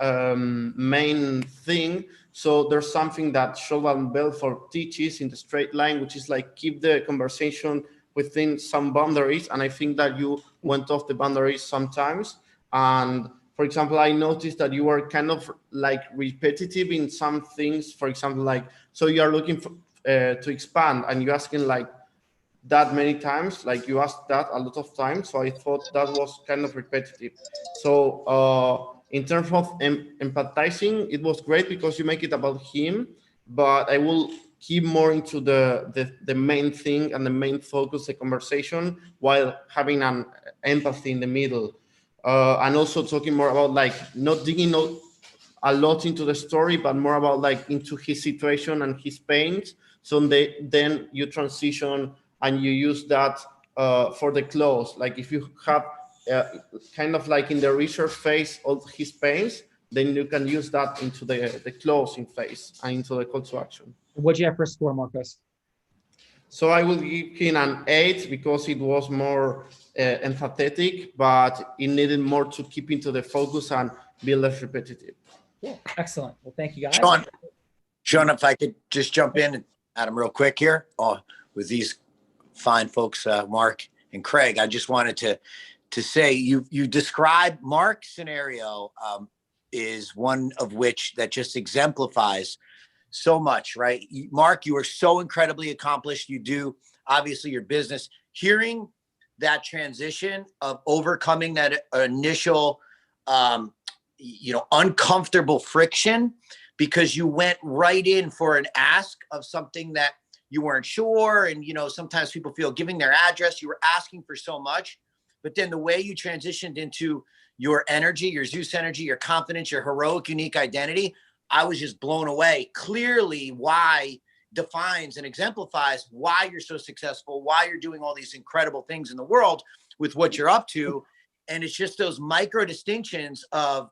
S7: main thing. So there's something that Scholl Belfort teaches in the straight line, which is like keep the conversation within some boundaries. And I think that you went off the boundaries sometimes. And for example, I noticed that you were kind of like repetitive in some things. For example, like, so you are looking for, to expand and you're asking like that many times, like you asked that a lot of times. So I thought that was kind of repetitive. So in terms of empathizing, it was great because you make it about him, but I will keep more into the main thing and the main focus, the conversation, while having an empathy in the middle. And also talking more about like not digging a lot into the story, but more about like into his situation and his pains. So then you transition and you use that for the close. Like if you have kind of like in the research phase of his pains, then you can use that into the closing phase and into the call to action.
S2: What do you have for a score, Marcos?
S7: So I will give him an 8 because it was more empathetic, but it needed more to keep into the focus and be less repetitive.
S2: Cool. Excellent. Well, thank you guys.
S9: Sean, if I could just jump in and Adam real quick here with these fine folks, Marc And Craig, I just wanted to say you describe Marc's scenario is one of which that just exemplifies so much, right? Marc, you are so incredibly accomplished. You do obviously your business. Hearing that transition of overcoming that initial, uncomfortable friction because you went right in for an ask of something that you weren't sure. And, sometimes people feel giving their address, you were asking for so much, but then the way you transitioned into your energy, your Zeus energy, your confidence, your heroic, unique identity, I was just blown away. Clearly why defines and exemplifies why you're so successful, why you're doing all these incredible things in the world with what you're up to. And it's just those micro distinctions of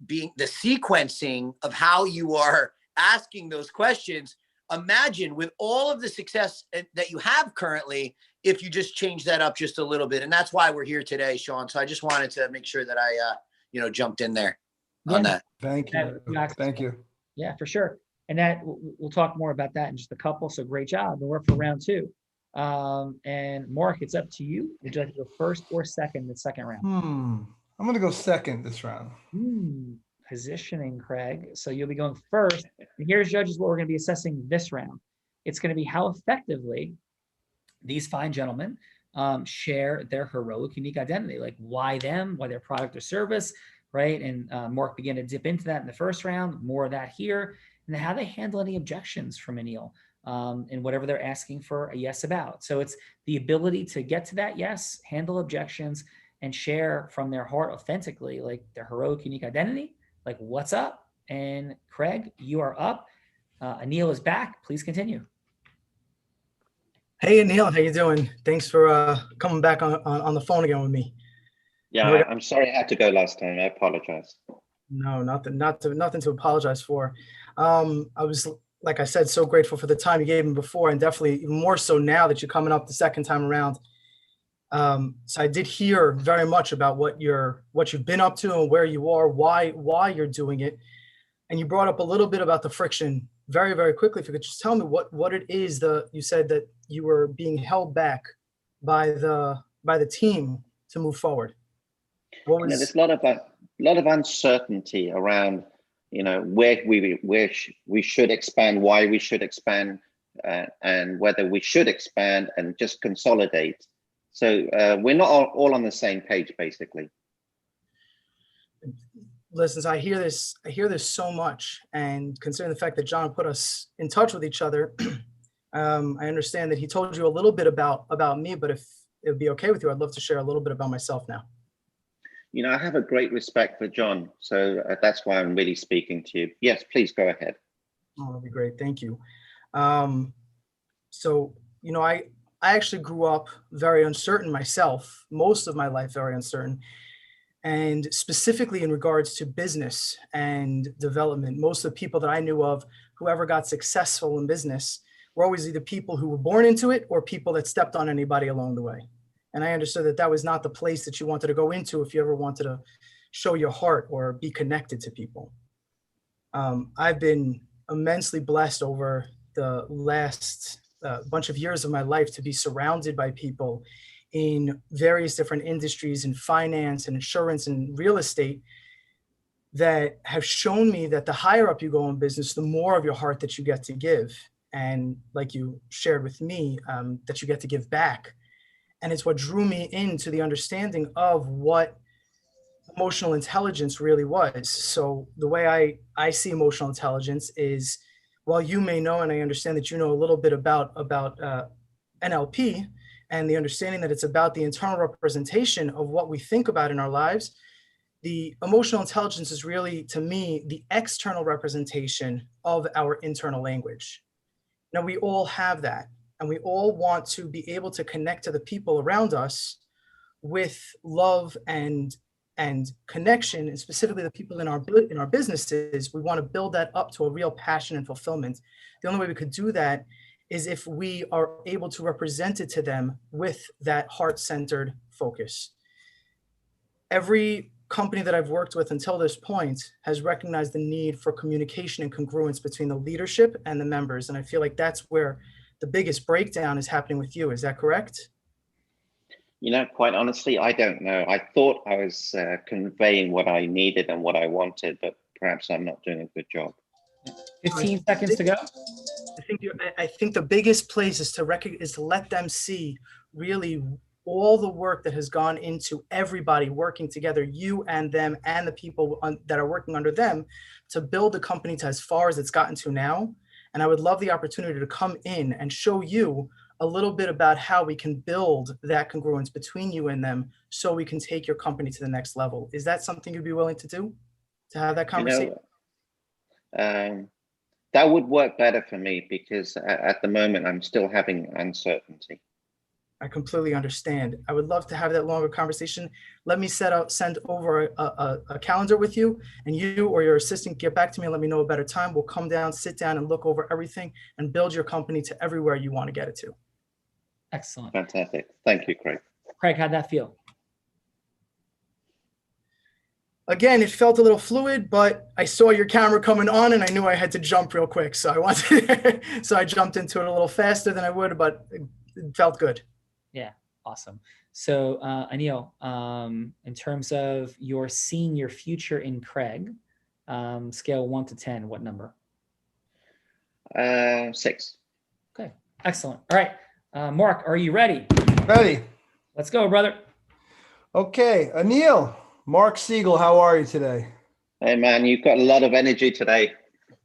S9: being the sequencing of how you are asking those questions. Imagine with all of the success that you have currently, if you just change that up just a little bit. And that's why we're here today, Sean. So I just wanted to make sure that I, jumped in there on that.
S3: Thank you. Thank you.
S2: Yeah, for sure. And that we'll talk more about that in just a couple. So great job. And we're for round 2. And Marc, it's up to you. Would you like to go first or second the second round?
S3: I'm going to go second this round.
S2: Positioning, Craig. So you'll be going first. And here's, judges, what we're going to be assessing this round. It's going to be how effectively these fine gentlemen share their heroic, unique identity. Like why them, why their product or service, right? And Marc began to dip into that in the first round, more of that here. And then how they handle any objections from Anil and whatever they're asking for a yes about. So it's the ability to get to that yes, handle objections, and share from their heart authentically, like their heroic, unique identity, like what's up. And Craig, you are up. Anil is back. Please continue.
S4: Hey, Anil, how you doing? Thanks for coming back on the phone again with me.
S8: Yeah, I'm sorry I had to go last time. I apologize.
S4: No, nothing to apologize for. I was, like I said, so grateful for the time you gave me before, and definitely even more so now that you're coming up the second time around. So I did hear very much about what you've been up to and where you are, why you're doing it. And you brought up a little bit about the friction very, very quickly. If you could just tell me what it is you said that you were being held back by the team to move forward.
S8: There's a lot of uncertainty around, where we should expand, why we should expand, and whether we should expand and just consolidate. So we're not all on the same page, basically.
S4: Listen, I hear this so much, and considering the fact that John put us in touch with each other, I understand that he told you a little bit about me, but if it would be okay with you, I'd love to share a little bit about myself now.
S8: I have a great respect for John, so that's why I'm really speaking to you. Yes, please go ahead.
S4: Oh, that'd be great. Thank you. So, I actually grew up very uncertain myself, most of my life very uncertain. And specifically in regards to business and development, most of the people that I knew of who ever got successful in business were always either people who were born into it or people that stepped on anybody along the way. And I understood that was not the place that you wanted to go into if you ever wanted to show your heart or be connected to people. I've been immensely blessed over the last bunch of years of my life to be surrounded by people in various different industries in finance and insurance and real estate that have shown me that the higher up you go in business, the more of your heart that you get to give. And like you shared with me, that you get to give back. And it's what drew me into the understanding of what emotional intelligence really was. So the way I see emotional intelligence is, while you may know, and I understand that you know a little bit about NLP and the understanding that it's about the internal representation of what we think about in our lives, the emotional intelligence is really, to me, the external representation of our internal language. Now, we all have that. And we all want to be able to connect to the people around us with love and connection, and specifically the people in our businesses. We want to build that up to a real passion and fulfillment. The only way we could do that is if we are able to represent it to them with that heart-centered focus. Every company that I've worked with until this point has recognized the need for communication and congruence between the leadership and the members. And I feel like that's where the biggest breakdown is happening with you. Is that correct?
S8: Quite honestly, I don't know. I thought I was conveying what I needed and what I wanted, but perhaps I'm not doing a good job.
S2: 15 seconds to go.
S4: I think the biggest place is to let them see really all the work that has gone into everybody working together, you and them and the people that are working under them, to build the company to as far as it's gotten to now. And I would love the opportunity to come in and show you a little bit about how we can build that congruence between you and them so we can take your company to the next level. Is that something you'd be willing to do, to have that conversation?
S8: That would work better for me because at the moment I'm still having uncertainty.
S4: I completely understand. I would love to have that longer conversation. Let me send over a calendar with you, and you or your assistant get back to me and let me know a better time. We'll come down, sit down, and look over everything and build your company to everywhere you want to get it to.
S2: Excellent.
S8: Fantastic. Thank you, Craig.
S2: Craig, how'd that feel?
S4: Again, it felt a little fluid, but I saw your camera coming on and I knew I had to jump real quick. So I jumped into it a little faster than I would, but it felt good.
S2: Yeah, awesome. So Anil, in terms of your seeing your future in Craig, scale 1 to 10, what number?
S8: 6.
S2: Okay, excellent. All right, Marc, are you ready?
S3: Ready.
S2: Let's go, brother.
S3: Okay, Anil, Marc Siegel, how are you today?
S8: Hey man, you've got a lot of energy today.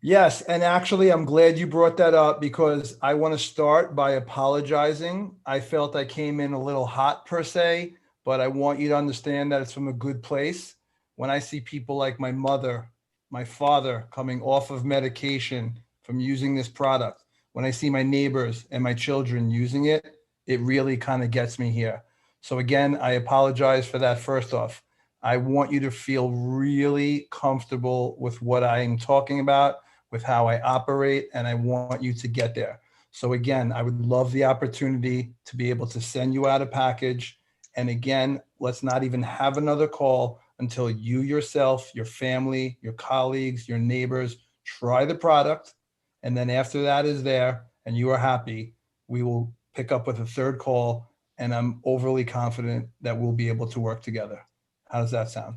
S3: Yes, and actually, I'm glad you brought that up because I want to start by apologizing. I felt I came in a little hot per se, but I want you to understand that it's from a good place. When I see people like my mother, my father coming off of medication from using this product, when I see my neighbors and my children using it, it really kind of gets me here. So again, I apologize for that first off. I want you to feel really comfortable with what I'm talking about, with how I operate, and I want you to get there. So again, I would love the opportunity to be able to send you out a package. And again, let's not even have another call until you yourself, your family, your colleagues, your neighbors try the product. And then after that is there and you are happy, we will pick up with a third call. And I'm overly confident that we'll be able to work together. How does that sound?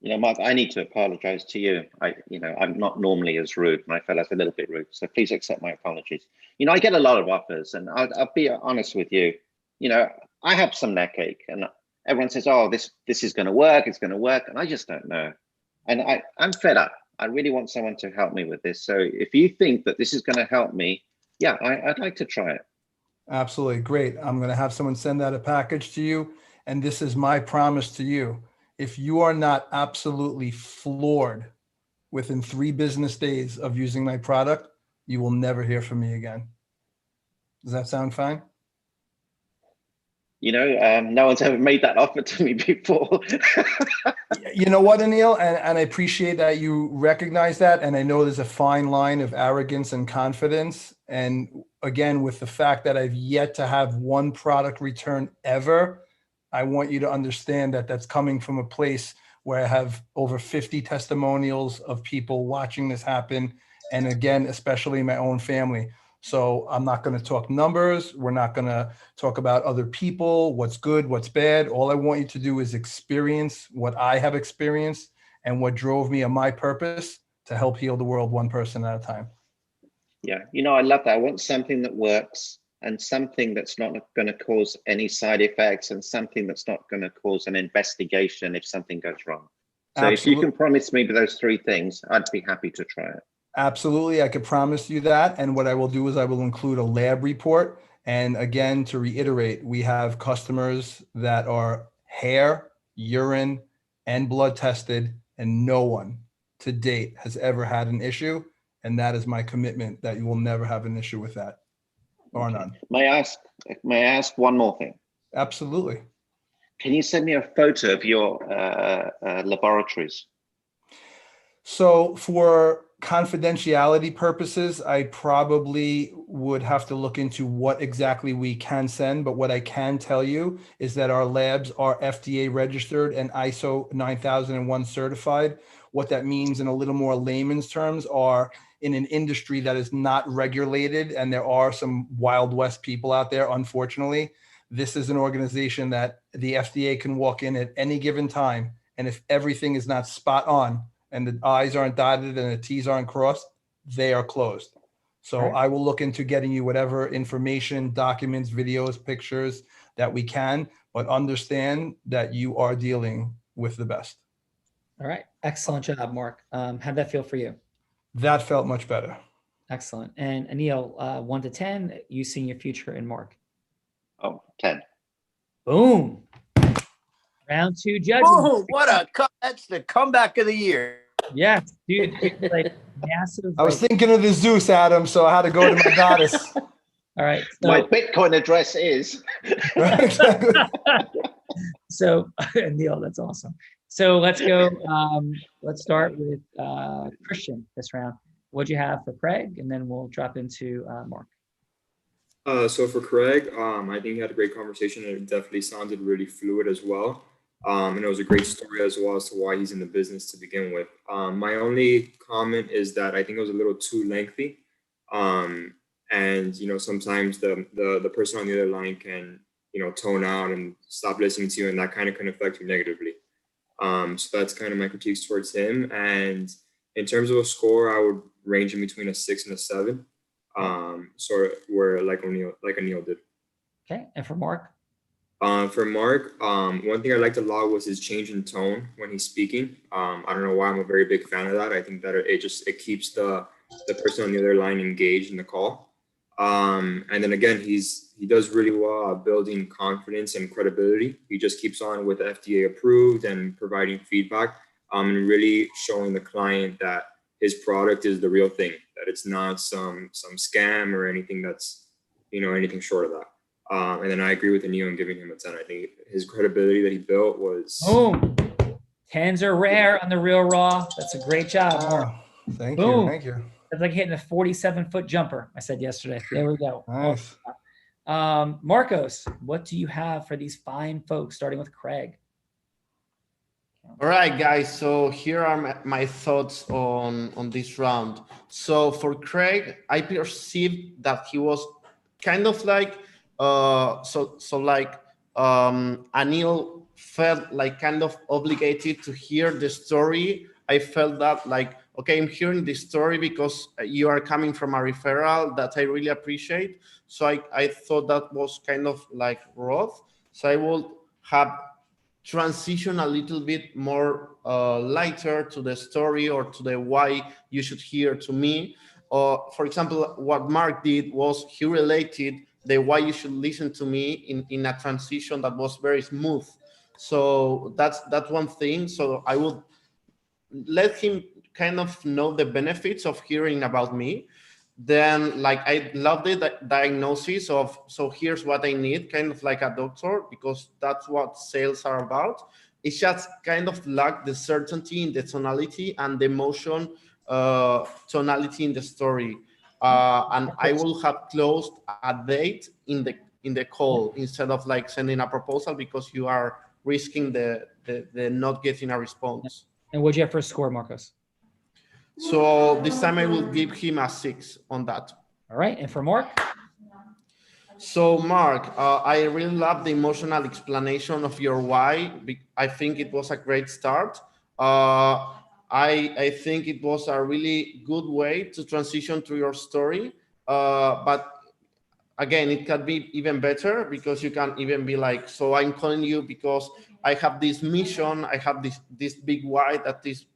S8: Marc, I need to apologize to you. I'm not normally as rude, and I felt that's a little bit rude. So please accept my apologies. I get a lot of offers, and I'll be honest with you. I have some neck ache, and everyone says, "Oh, this is going to work. It's going to work," and I just don't know. And I'm fed up. I really want someone to help me with this. So if you think that this is going to help me, yeah, I'd like to try it.
S3: Absolutely. Great. I'm going to have someone send out a package to you. And this is my promise to you. If you are not absolutely floored within 3 business days of using my product, you will never hear from me again. Does that sound fine?
S8: No one's ever made that offer to me before.
S3: You know what, Anil? And I appreciate that you recognize that. And I know there's a fine line of arrogance and confidence. And again, with the fact that I've yet to have one product return ever, I want you to understand that that's coming from a place where I have over 50 testimonials of people watching this happen. And again, especially my own family. So I'm not going to talk numbers. We're not going to talk about other people, what's good, what's bad. All I want you to do is experience what I have experienced and what drove me on my purpose to help heal the world one person at a time.
S8: Yeah, I love that. I want something that works and something that's not going to cause any side effects and something that's not going to cause an investigation if something goes wrong. So If you can promise me those 3 things, I'd be happy to try it.
S3: Absolutely. I could promise you that. And what I will do is I will include a lab report. And again, to reiterate, we have customers that are hair, urine, and blood tested, and no one to date has ever had an issue. And that is my commitment that you will never have an issue with that, or none.
S8: May I ask one more thing?
S3: Absolutely.
S8: Can you send me a photo of your laboratories?
S3: So for confidentiality purposes, I probably would have to look into what exactly we can send. But what I can tell you is that our labs are FDA registered and ISO 9001 certified. What that means in a little more layman's terms are in an industry that is not regulated. And there are some Wild West people out there, unfortunately. This is an organization that the FDA can walk in at any given time. And if everything is not spot on and the I's aren't dotted and the T's aren't crossed, they are closed. So
S2: Right.
S3: I will look into getting you whatever information, documents, videos, pictures that we can, but understand that you are dealing with the best.
S2: All right. Excellent job, Marc. How'd that feel for you?
S3: That felt much better.
S2: Excellent. And Anil, 1 to 10, you seeing your future in Marc?
S8: Oh, 10.
S2: Boom. Round 2 judging.
S9: Oh, that's the comeback of the year.
S2: Yes, dude. It's like massive.
S3: I was thinking of the Zeus, Adam, so I had to go to my goddess.
S2: All right.
S8: My
S2: So,
S8: Bitcoin address is.
S3: Exactly.
S2: so Neil, that's awesome. So let's go. Let's start with Christian this round. What'd you have for Craig? And then we'll drop into Marc.
S6: So for Craig, I think he had a great conversation, and it definitely sounded really fluid as well. And it was a great story as well as to why he's in the business to begin with. My only comment is that I think it was a little too lengthy. And, you know, sometimes the person on the other line can, you know, tone out and stop listening to you, and that kind of can affect you negatively. So that's kind of my critiques towards him. And in terms of a score, I would range in between a 6 and a 7. So where like Anil did.
S2: Okay. And for Marc?
S6: For Marc, one thing I liked a lot was his change in tone when he's speaking. I don't know why I'm a very big fan of that. I think that it keeps the person on the other line engaged in the call. And then again, he does really well at building confidence and credibility. He just keeps on with FDA approved and providing feedback, and really showing the client that his product is the real thing, that it's not some scam or anything that's, you know, anything short of that. And then I agree with Anil in giving him a 10. I think his credibility that he built was.
S2: Boom. 10s are rare on the Real Raw. That's a great job, Marc.
S3: Thank
S2: Boom.
S3: you. Thank you.
S2: It's like hitting a 47-foot jumper, I said yesterday. There we go.
S3: Nice.
S2: Marcos, what do you have for these fine folks, starting with Craig?
S7: All right, guys. So here are my thoughts on this round. So for Craig, I perceived that he was kind of like Anil felt like kind of obligated to hear the story. I felt that like, okay, I'm hearing this story because you are coming from a referral that I really appreciate. So I thought that was kind of like rough. So I would have transition a little bit more lighter to the story or to the why you should hear to me. For example, what Marc did was he related the why you should listen to me in a transition that was very smooth. So that's one thing. So I would let him kind of know the benefits of hearing about me. Then like I love the diagnosis of, so here's what I need, kind of like a doctor, because that's what sales are about. It's just kind of lack the certainty in the tonality and the emotion tonality in the story. And I will have closed a date in the call instead of like sending a proposal, because you are risking the not getting a response.
S2: And what'd you have for a score, Marcos?
S7: So this time I will give him a 6 on that.
S2: All right. And for Marc?
S7: So Marc, I really love the emotional explanation of your why. I think it was a great start. I think it was a really good way to transition to your story. But again, it can be even better, because you can even be like, so I'm calling you because I have this mission, I have this big why that is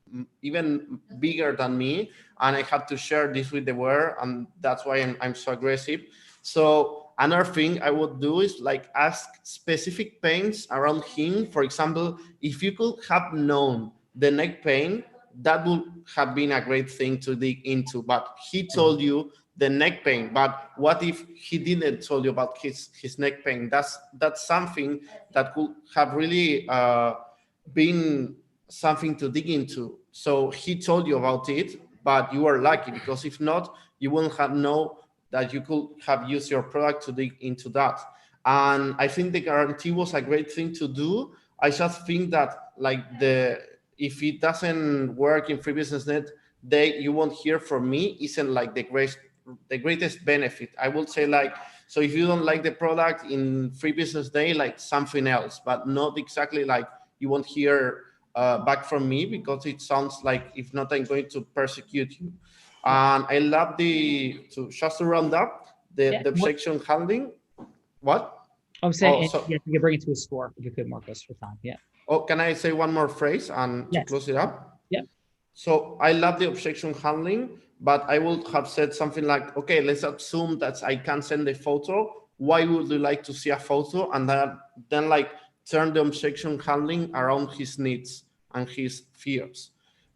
S7: even bigger than me, and I have to share this with the world, and that's why I'm so aggressive. So another thing I would do is like ask specific pains around him. For example, if you could have known the neck pain, that would have been a great thing to dig into, but he told you the neck pain. But what if he didn't tell you about his neck pain? That's something that could have really been something to dig into. So he told you about it, but you were lucky, because if not, you wouldn't have known that you could have used your product to dig into that. And I think the guarantee was a great thing to do. I just think that like if it doesn't work in Free Business Net, you won't hear from me isn't like the greatest benefit. I would say like So if you don't like the product in free business day, like something else, but not exactly like you won't hear back from me, because it sounds like if not, I'm going to persecute you. And I love just to round up, the objection handling. What?
S2: I'm saying,
S7: so,
S2: you can bring it to a score if you could, Marcos, for time. Yeah.
S7: Oh, can I say one more phrase and to close it up?
S2: Yeah.
S7: So I love the objection handling, but I would have said something like, okay, let's assume that I can send a photo. Why would you like to see a photo? And then like turn the objection handling around his needs and his fears.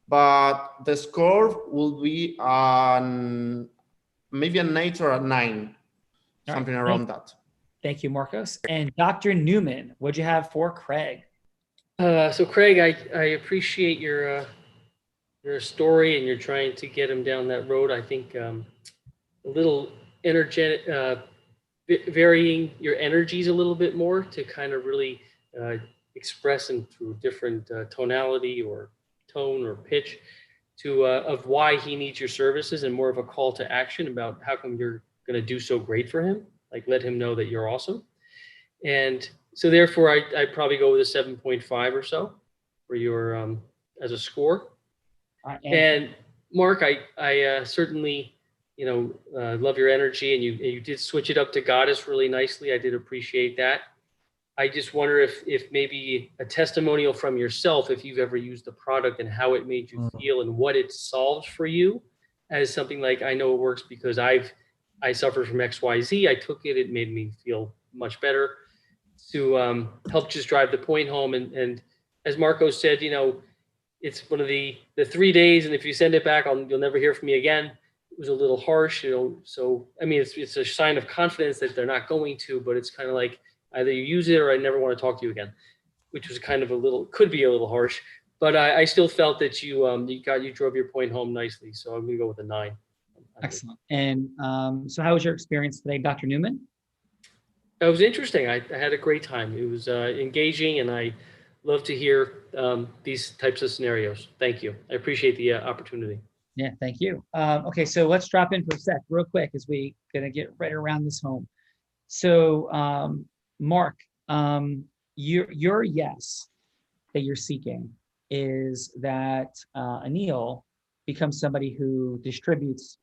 S7: But the score will be maybe an 8 or a 9, something around that.
S2: Thank you, Marcos. And Dr. Newman, what'd you have for Craig?
S5: So Craig, I appreciate your story, and you're trying to get him down that road. I think a little energetic, varying your energies a little bit more to kind of really express them through different tonality or tone or pitch of why he needs your services, and more of a call to action about how come you're going to do so great for him. Like, let him know that you're awesome. And so therefore I'd probably go with a 7.5 or so for your as a score. And Marc, I certainly, love your energy, and you did switch it up to Goddess really nicely. I did appreciate that. I just wonder if maybe a testimonial from yourself, if you've ever used the product and how it made you feel and what it solved for you, as something like, I know it works because I suffered from XYZ. I took it. It made me feel much better, to help just drive the point home. And as Marcos said, it's one of the 3 days, and if you send it back, you'll never hear from me again. It was a little harsh, so I mean, it's a sign of confidence that they're not going to, but it's kind of like, either you use it or I never want to talk to you again, which was kind of could be a little harsh, but I still felt that you drove your point home nicely. So I'm going to go with a 9.
S2: Excellent. And so how was your experience today, Dr. Newman?
S5: It was interesting. I had a great time. It was engaging, and I love to hear these types of scenarios. Thank you. I appreciate the opportunity.
S2: Yeah, thank you. Okay, so let's drop in for a sec real quick as we gonna get right around this home. So Marc, your yes that you're seeking is that Anil becomes somebody who distributes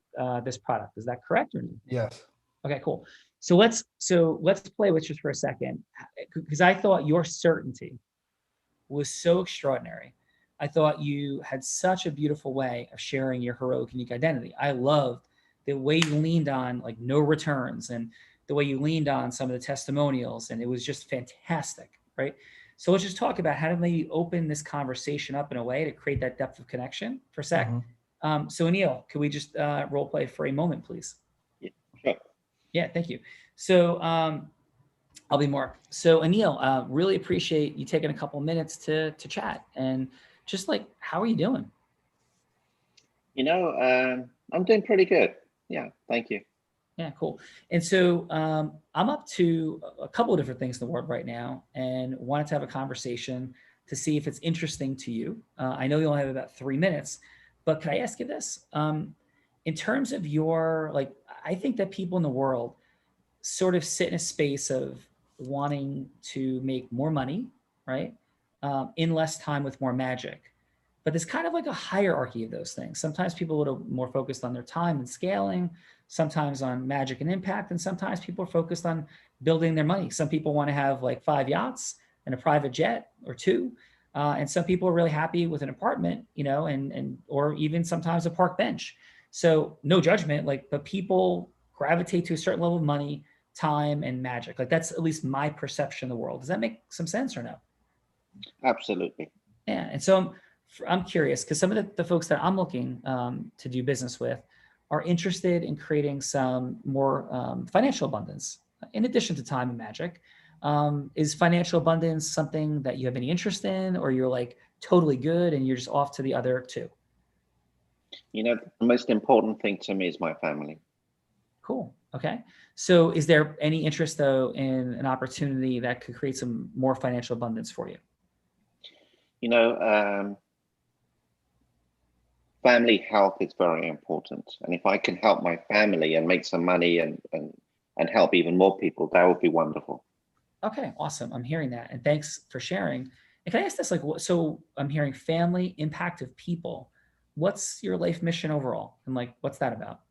S2: this product. Is that correct or no?
S3: Yes.
S2: Okay, cool. So let's play with just for a second, because I thought your certainty was so extraordinary. I thought you had such a beautiful way of sharing your heroic, unique identity. I loved the way you leaned on like no returns, and the way you leaned on some of the testimonials, and it was just fantastic, right? So let's just talk about how to maybe open this conversation up in a way to create that depth of connection for a sec. Mm-hmm. So Anil, could we just role play for a moment, please?
S8: Yeah, sure.
S2: Yeah, thank you. So I'll be Marc. So Anil, really appreciate you taking a couple minutes to chat, and just like, how are you doing?
S8: I'm doing pretty good. Yeah, thank you.
S2: Yeah, cool. And so I'm up to a couple of different things in the world right now, and wanted to have a conversation to see if it's interesting to you. I know you only have about 3 minutes, but can I ask you this? In terms of your, like, I think that people in the world sort of sit in a space of wanting to make more money, right? In less time with more magic. But there's kind of like a hierarchy of those things. Sometimes people are a little more focused on their time and scaling, sometimes on magic and impact, and sometimes people are focused on building their money. Some people want to have like 5 yachts and a private jet or 2. And some people are really happy with an apartment, or even sometimes a park bench. So no judgment, but people gravitate to a certain level of money, time, and magic. Like, that's at least my perception of the world. Does that make some sense or no?
S8: Absolutely.
S2: Yeah. And so I'm curious, because some of the folks that I'm looking to do business with are interested in creating some more financial abundance in addition to time and magic. Is financial abundance something that you have any interest in, or you're like totally good and you're just off to the other 2?
S8: The most important thing to me is my family. Cool.
S2: Okay. So is there any interest though in an opportunity that could create some more financial abundance for you?
S8: Family health is very important. And if I can help my family and make some money and and help even more people, that would be wonderful.
S2: Okay, awesome. I'm hearing that. And thanks for sharing. And can I ask this, like, so I'm hearing family, impact of people. What's your life mission overall? And like, what's that about?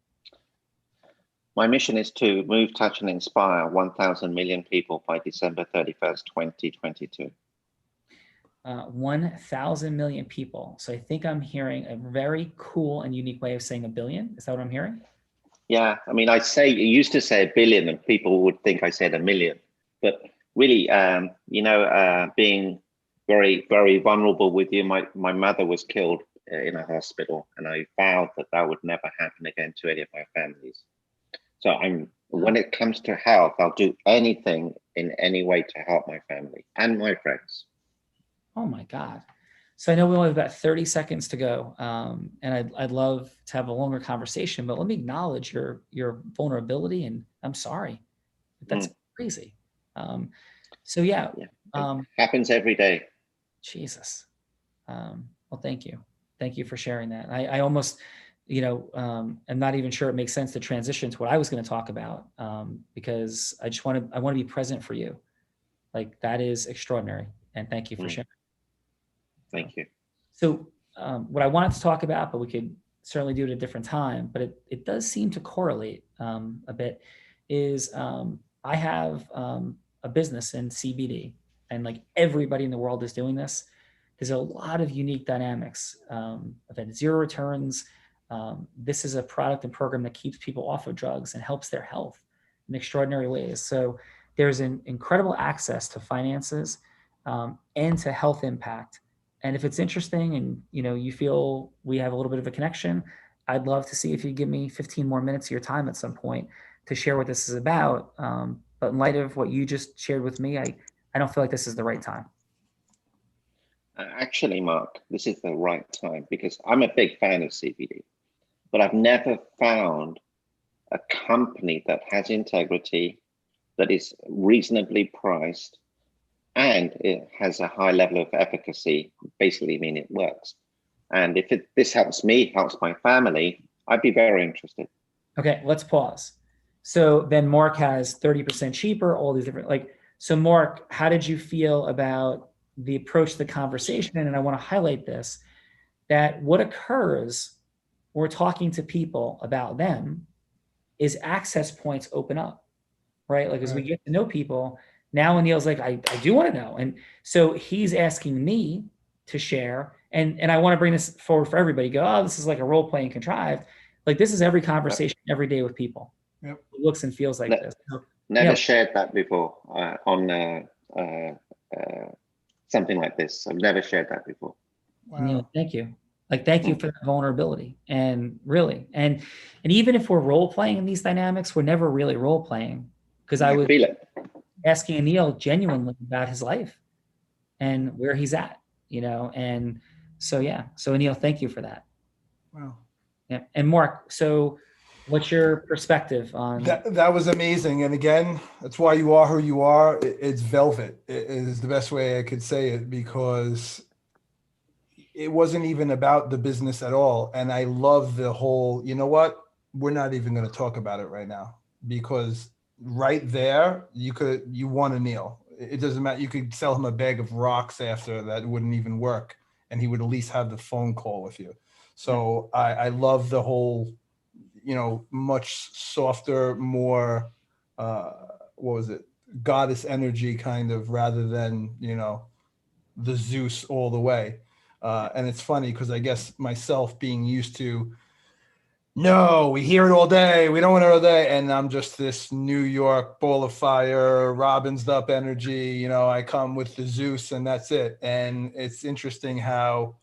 S8: My mission is to move, touch, and inspire 1,000 million people by December 31st, 2022.
S2: 1,000 million people. So I think I'm hearing a very cool and unique way of saying a billion. Is that what I'm hearing?
S8: Yeah, I mean, I used to say a billion and people would think I said a million, but really, being very, very vulnerable with you, my mother was killed in a hospital, and I vowed that that would never happen again to any of my families. So when it comes to health, I'll do anything in any way to help my family and my friends.
S2: Oh my God. So I know we only have about 30 seconds to go. And I'd love to have a longer conversation, but let me acknowledge your vulnerability, and I'm sorry. That's crazy. So yeah.
S8: It happens every day.
S2: Jesus. Well, thank you. Thank you for sharing that. I almost, I'm not even sure it makes sense to transition to what I was going to talk about, because I want to be present for you. Like, that is extraordinary. And thank you for sharing.
S8: Thank you.
S2: So what I wanted to talk about, but we could certainly do it at a different time, but it does seem to correlate a bit, is I have a business in CBD, and like everybody in the world is doing this. There's a lot of unique dynamics. I've had zero returns. This is a product and program that keeps people off of drugs and helps their health in extraordinary ways. So there's an incredible access to finances and to health impact. And if it's interesting and you feel we have a little bit of a connection, I'd love to see if you give me 15 more minutes of your time at some point to share what this is about. But in light of what you just shared with me, I don't feel like this is the right time.
S8: Actually, Mark, this is the right time, because I'm a big fan of CBD, but I've never found a company that has integrity, that is reasonably priced, and it has a high level of efficacy, basically meaning it works. And if this helps me, helps my family, I'd be very interested.
S2: Okay, let's pause. So then Marc has 30% cheaper, all these different, so Marc, how did you feel about the approach to the conversation? And I want to highlight this, that what occurs when we're talking to people about them is access points open up, right? Like, as we get to know people, now Anil's like, I do want to know. And so he's asking me to share, and I want to bring this forward for everybody. Go, oh, this is like a role playing contrived. Like, this is every conversation every day with people. Yep. It looks and feels like this. So,
S8: never shared that before on something like this. I've never shared that before.
S2: Wow. Anil, thank you. Thank you for that vulnerability. And really, and even if we're role playing in these dynamics, we're never really role playing, because I was asking Anil genuinely about his life and where he's at, and so, yeah. So Anil, thank you for that.
S3: Wow.
S2: Yeah. And Marc, so what's your perspective on
S3: that? That was amazing. And again, that's why you are who you are. It's velvet. It is the best way I could say it, because it wasn't even about the business at all. And I love the whole, you know what? We're not even going to talk about it right now, because right there, you want Anil. It doesn't matter. You could sell him a bag of rocks after that, wouldn't even work, and he would at least have the phone call with you. So I love the whole, much softer, more, goddess energy kind of, rather than, the Zeus all the way. And it's funny because I guess myself being used to, no, we hear it all day, we don't want it all day, and I'm just this New York ball of fire, Robin's up energy, I come with the Zeus and that's it. And it's interesting how,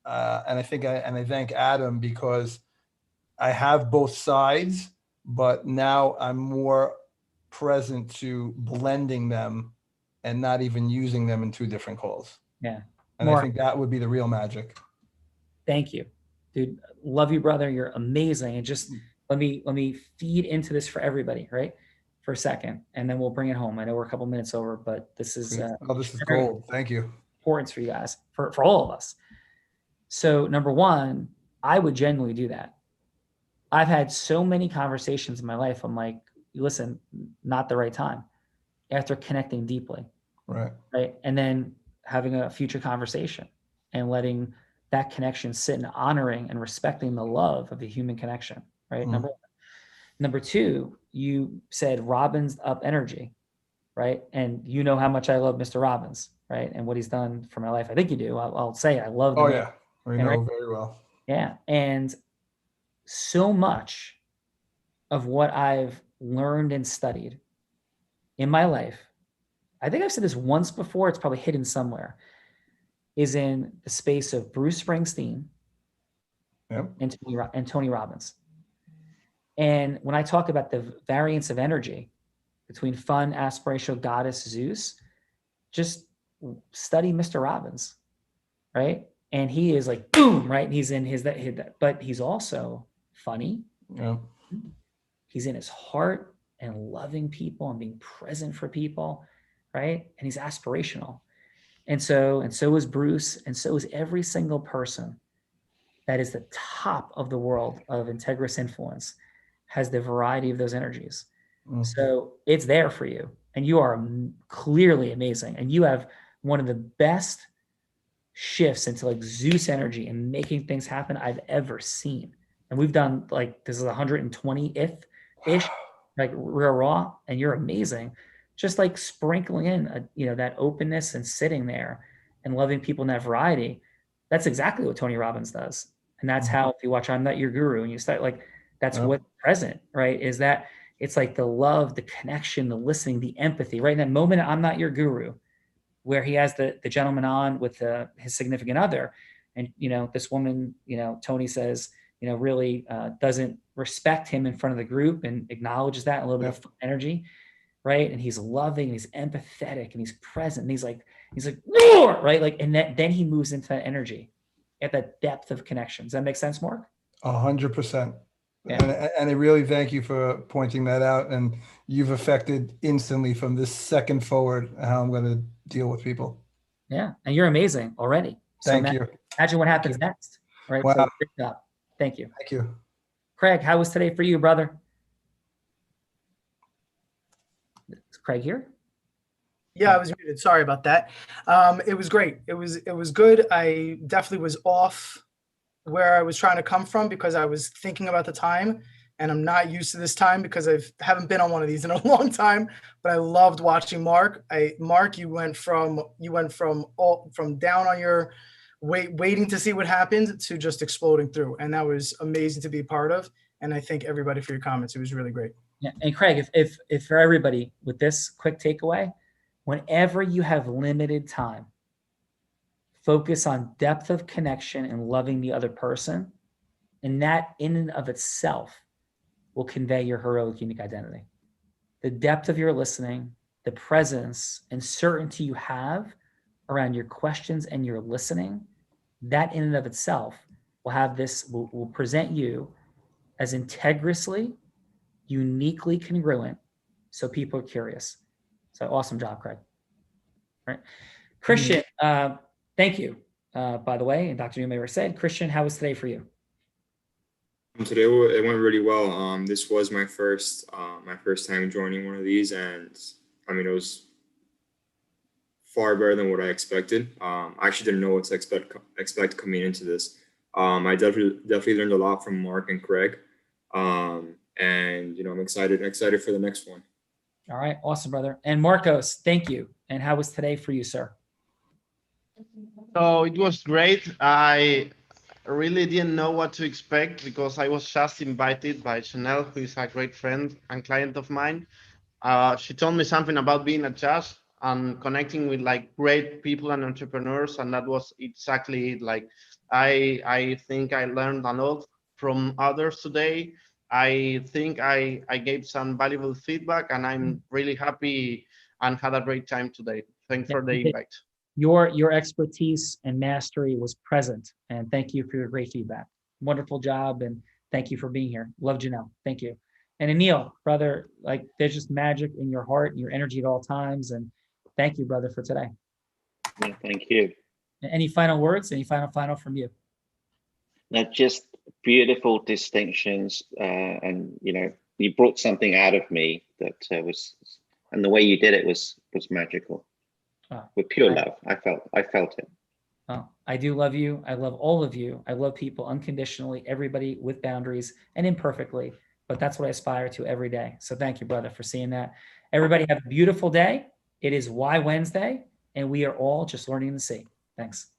S3: and I thank Adam, because I have both sides, but now I'm more present to blending them and not even using them in two different calls.
S2: Yeah.
S3: And I think that would be the real magic.
S2: Thank you, dude. Love you, brother. You're amazing. And just let me feed into this for everybody, right? For a second, and then we'll bring it home. I know we're a couple minutes over, but this is
S3: this is gold. Thank you.
S2: Importance for you guys, for all of us. So number one, I would genuinely do that. I've had so many conversations in my life. I'm like, listen, not the right time. After connecting deeply,
S3: Right.
S2: right? And then having a future conversation and letting that connection sit and honoring and respecting the love of the human connection, right? Number one. Number two, you said Robbins up energy, right? And you know how much I love Mr. Robbins, right? And what he's done for my life. I think you do. I'll say I love the
S3: Oh
S2: man.
S3: yeah, we know very well.
S2: Yeah. And so much of what I've learned and studied in my life, I think I've said this once before, it's probably hidden somewhere, is in the space of Bruce Springsteen and Tony Robbins. And when I talk about the variance of energy between fun, aspirational, goddess, Zeus, just study Mr. Robbins, right? And he is like, boom, right? And he's in his, but he's also funny.
S3: Yeah.
S2: He's in his heart and loving people and being present for people, right? And he's aspirational. And so is Bruce, and so is every single person that is the top of the world of integrous influence, has the variety of those energies. So it's there for you, and you are clearly amazing, and you have one of the best shifts into like Zeus energy and making things happen I've ever seen. And we've done like, this is 120th ish, like real raw, and you're amazing. Just like sprinkling in that openness and sitting there and loving people in that variety. That's exactly what Tony Robbins does. And that's how, if you watch I'm Not Your Guru, and you start like, that's what's present, right? Is that it's like the love, the connection, the listening, the empathy, right? In that moment, I'm Not Your Guru, where he has the gentleman on with his significant other. And, this woman, Tony says, really doesn't respect him in front of the group and acknowledges that, a little bit of energy, right? And he's loving, and he's empathetic, and he's present, and he's like, roar, right? Like, and then he moves into that energy at that depth of connection. Does that make sense, Marc?
S3: 100%.
S2: Yeah.
S3: And I really thank you for pointing that out. And you've affected instantly from this second forward how I'm going to deal with people.
S2: Yeah. And you're amazing already.
S3: Thank you.
S2: Imagine what happens next. Right.
S3: Wow.
S2: So great job. Thank you.
S3: Thank you.
S2: Craig, how was today for you, brother? Is Craig here?
S4: Yeah, I was muted. Sorry about that. It was great. It was good. I definitely was off where I was trying to come from because I was thinking about the time, and I'm not used to this time because I haven't been on one of these in a long time. But I loved watching Marc. Marc, you went from down on your waiting to see what happened to just exploding through, and that was amazing to be a part of. And I thank everybody for your comments. It was really great.
S2: Yeah. And Craig, if for everybody with this quick takeaway, whenever you have limited time, focus on depth of connection and loving the other person. And that in and of itself will convey your heroic, unique identity. The depth of your listening, the presence and certainty you have around your questions and your listening, that in and of itself will present you as integrously, uniquely congruent, so people are curious. So awesome job, Craig. All right. Christian, thank you, by the way. And Dr. Newmayer said, Christian, how was today for you?
S6: Today it went really well. This was my first time joining one of these, and I mean, it was far better than what I expected. I actually didn't know what to expect coming into this. I definitely learned a lot from Marc and Craig, and I'm excited for the next one.
S2: All right, awesome, brother. And Marcos, thank you. And how was today for you, sir?
S7: So it was great. I really didn't know what to expect because I was just invited by Chanel, who is a great friend and client of mine. She told me something about being a judge and connecting with like great people and entrepreneurs, and that was exactly it. Like I think I learned a lot from others today. I think I gave some valuable feedback, and I'm really happy and had a great time today. Thanks for the invite.
S2: Your expertise and mastery was present, and thank you for your great feedback. Wonderful job, and thank you for being here. Love Janelle. Thank you. And Anil, brother, like there's just magic in your heart and your energy at all times, and thank you, brother, for today.
S8: Yeah, thank you.
S2: Any final words? Any final from you?
S8: No, just beautiful distinctions, and you brought something out of me that and the way you did it was magical. With pure love. I felt it.
S2: Well, I do love you. I love all of you. I love people unconditionally, everybody with boundaries and imperfectly, but that's what I aspire to every day. So thank you, brother, for seeing that. Everybody have a beautiful day. It is Why Wednesday, and we are all just learning to see. Thanks.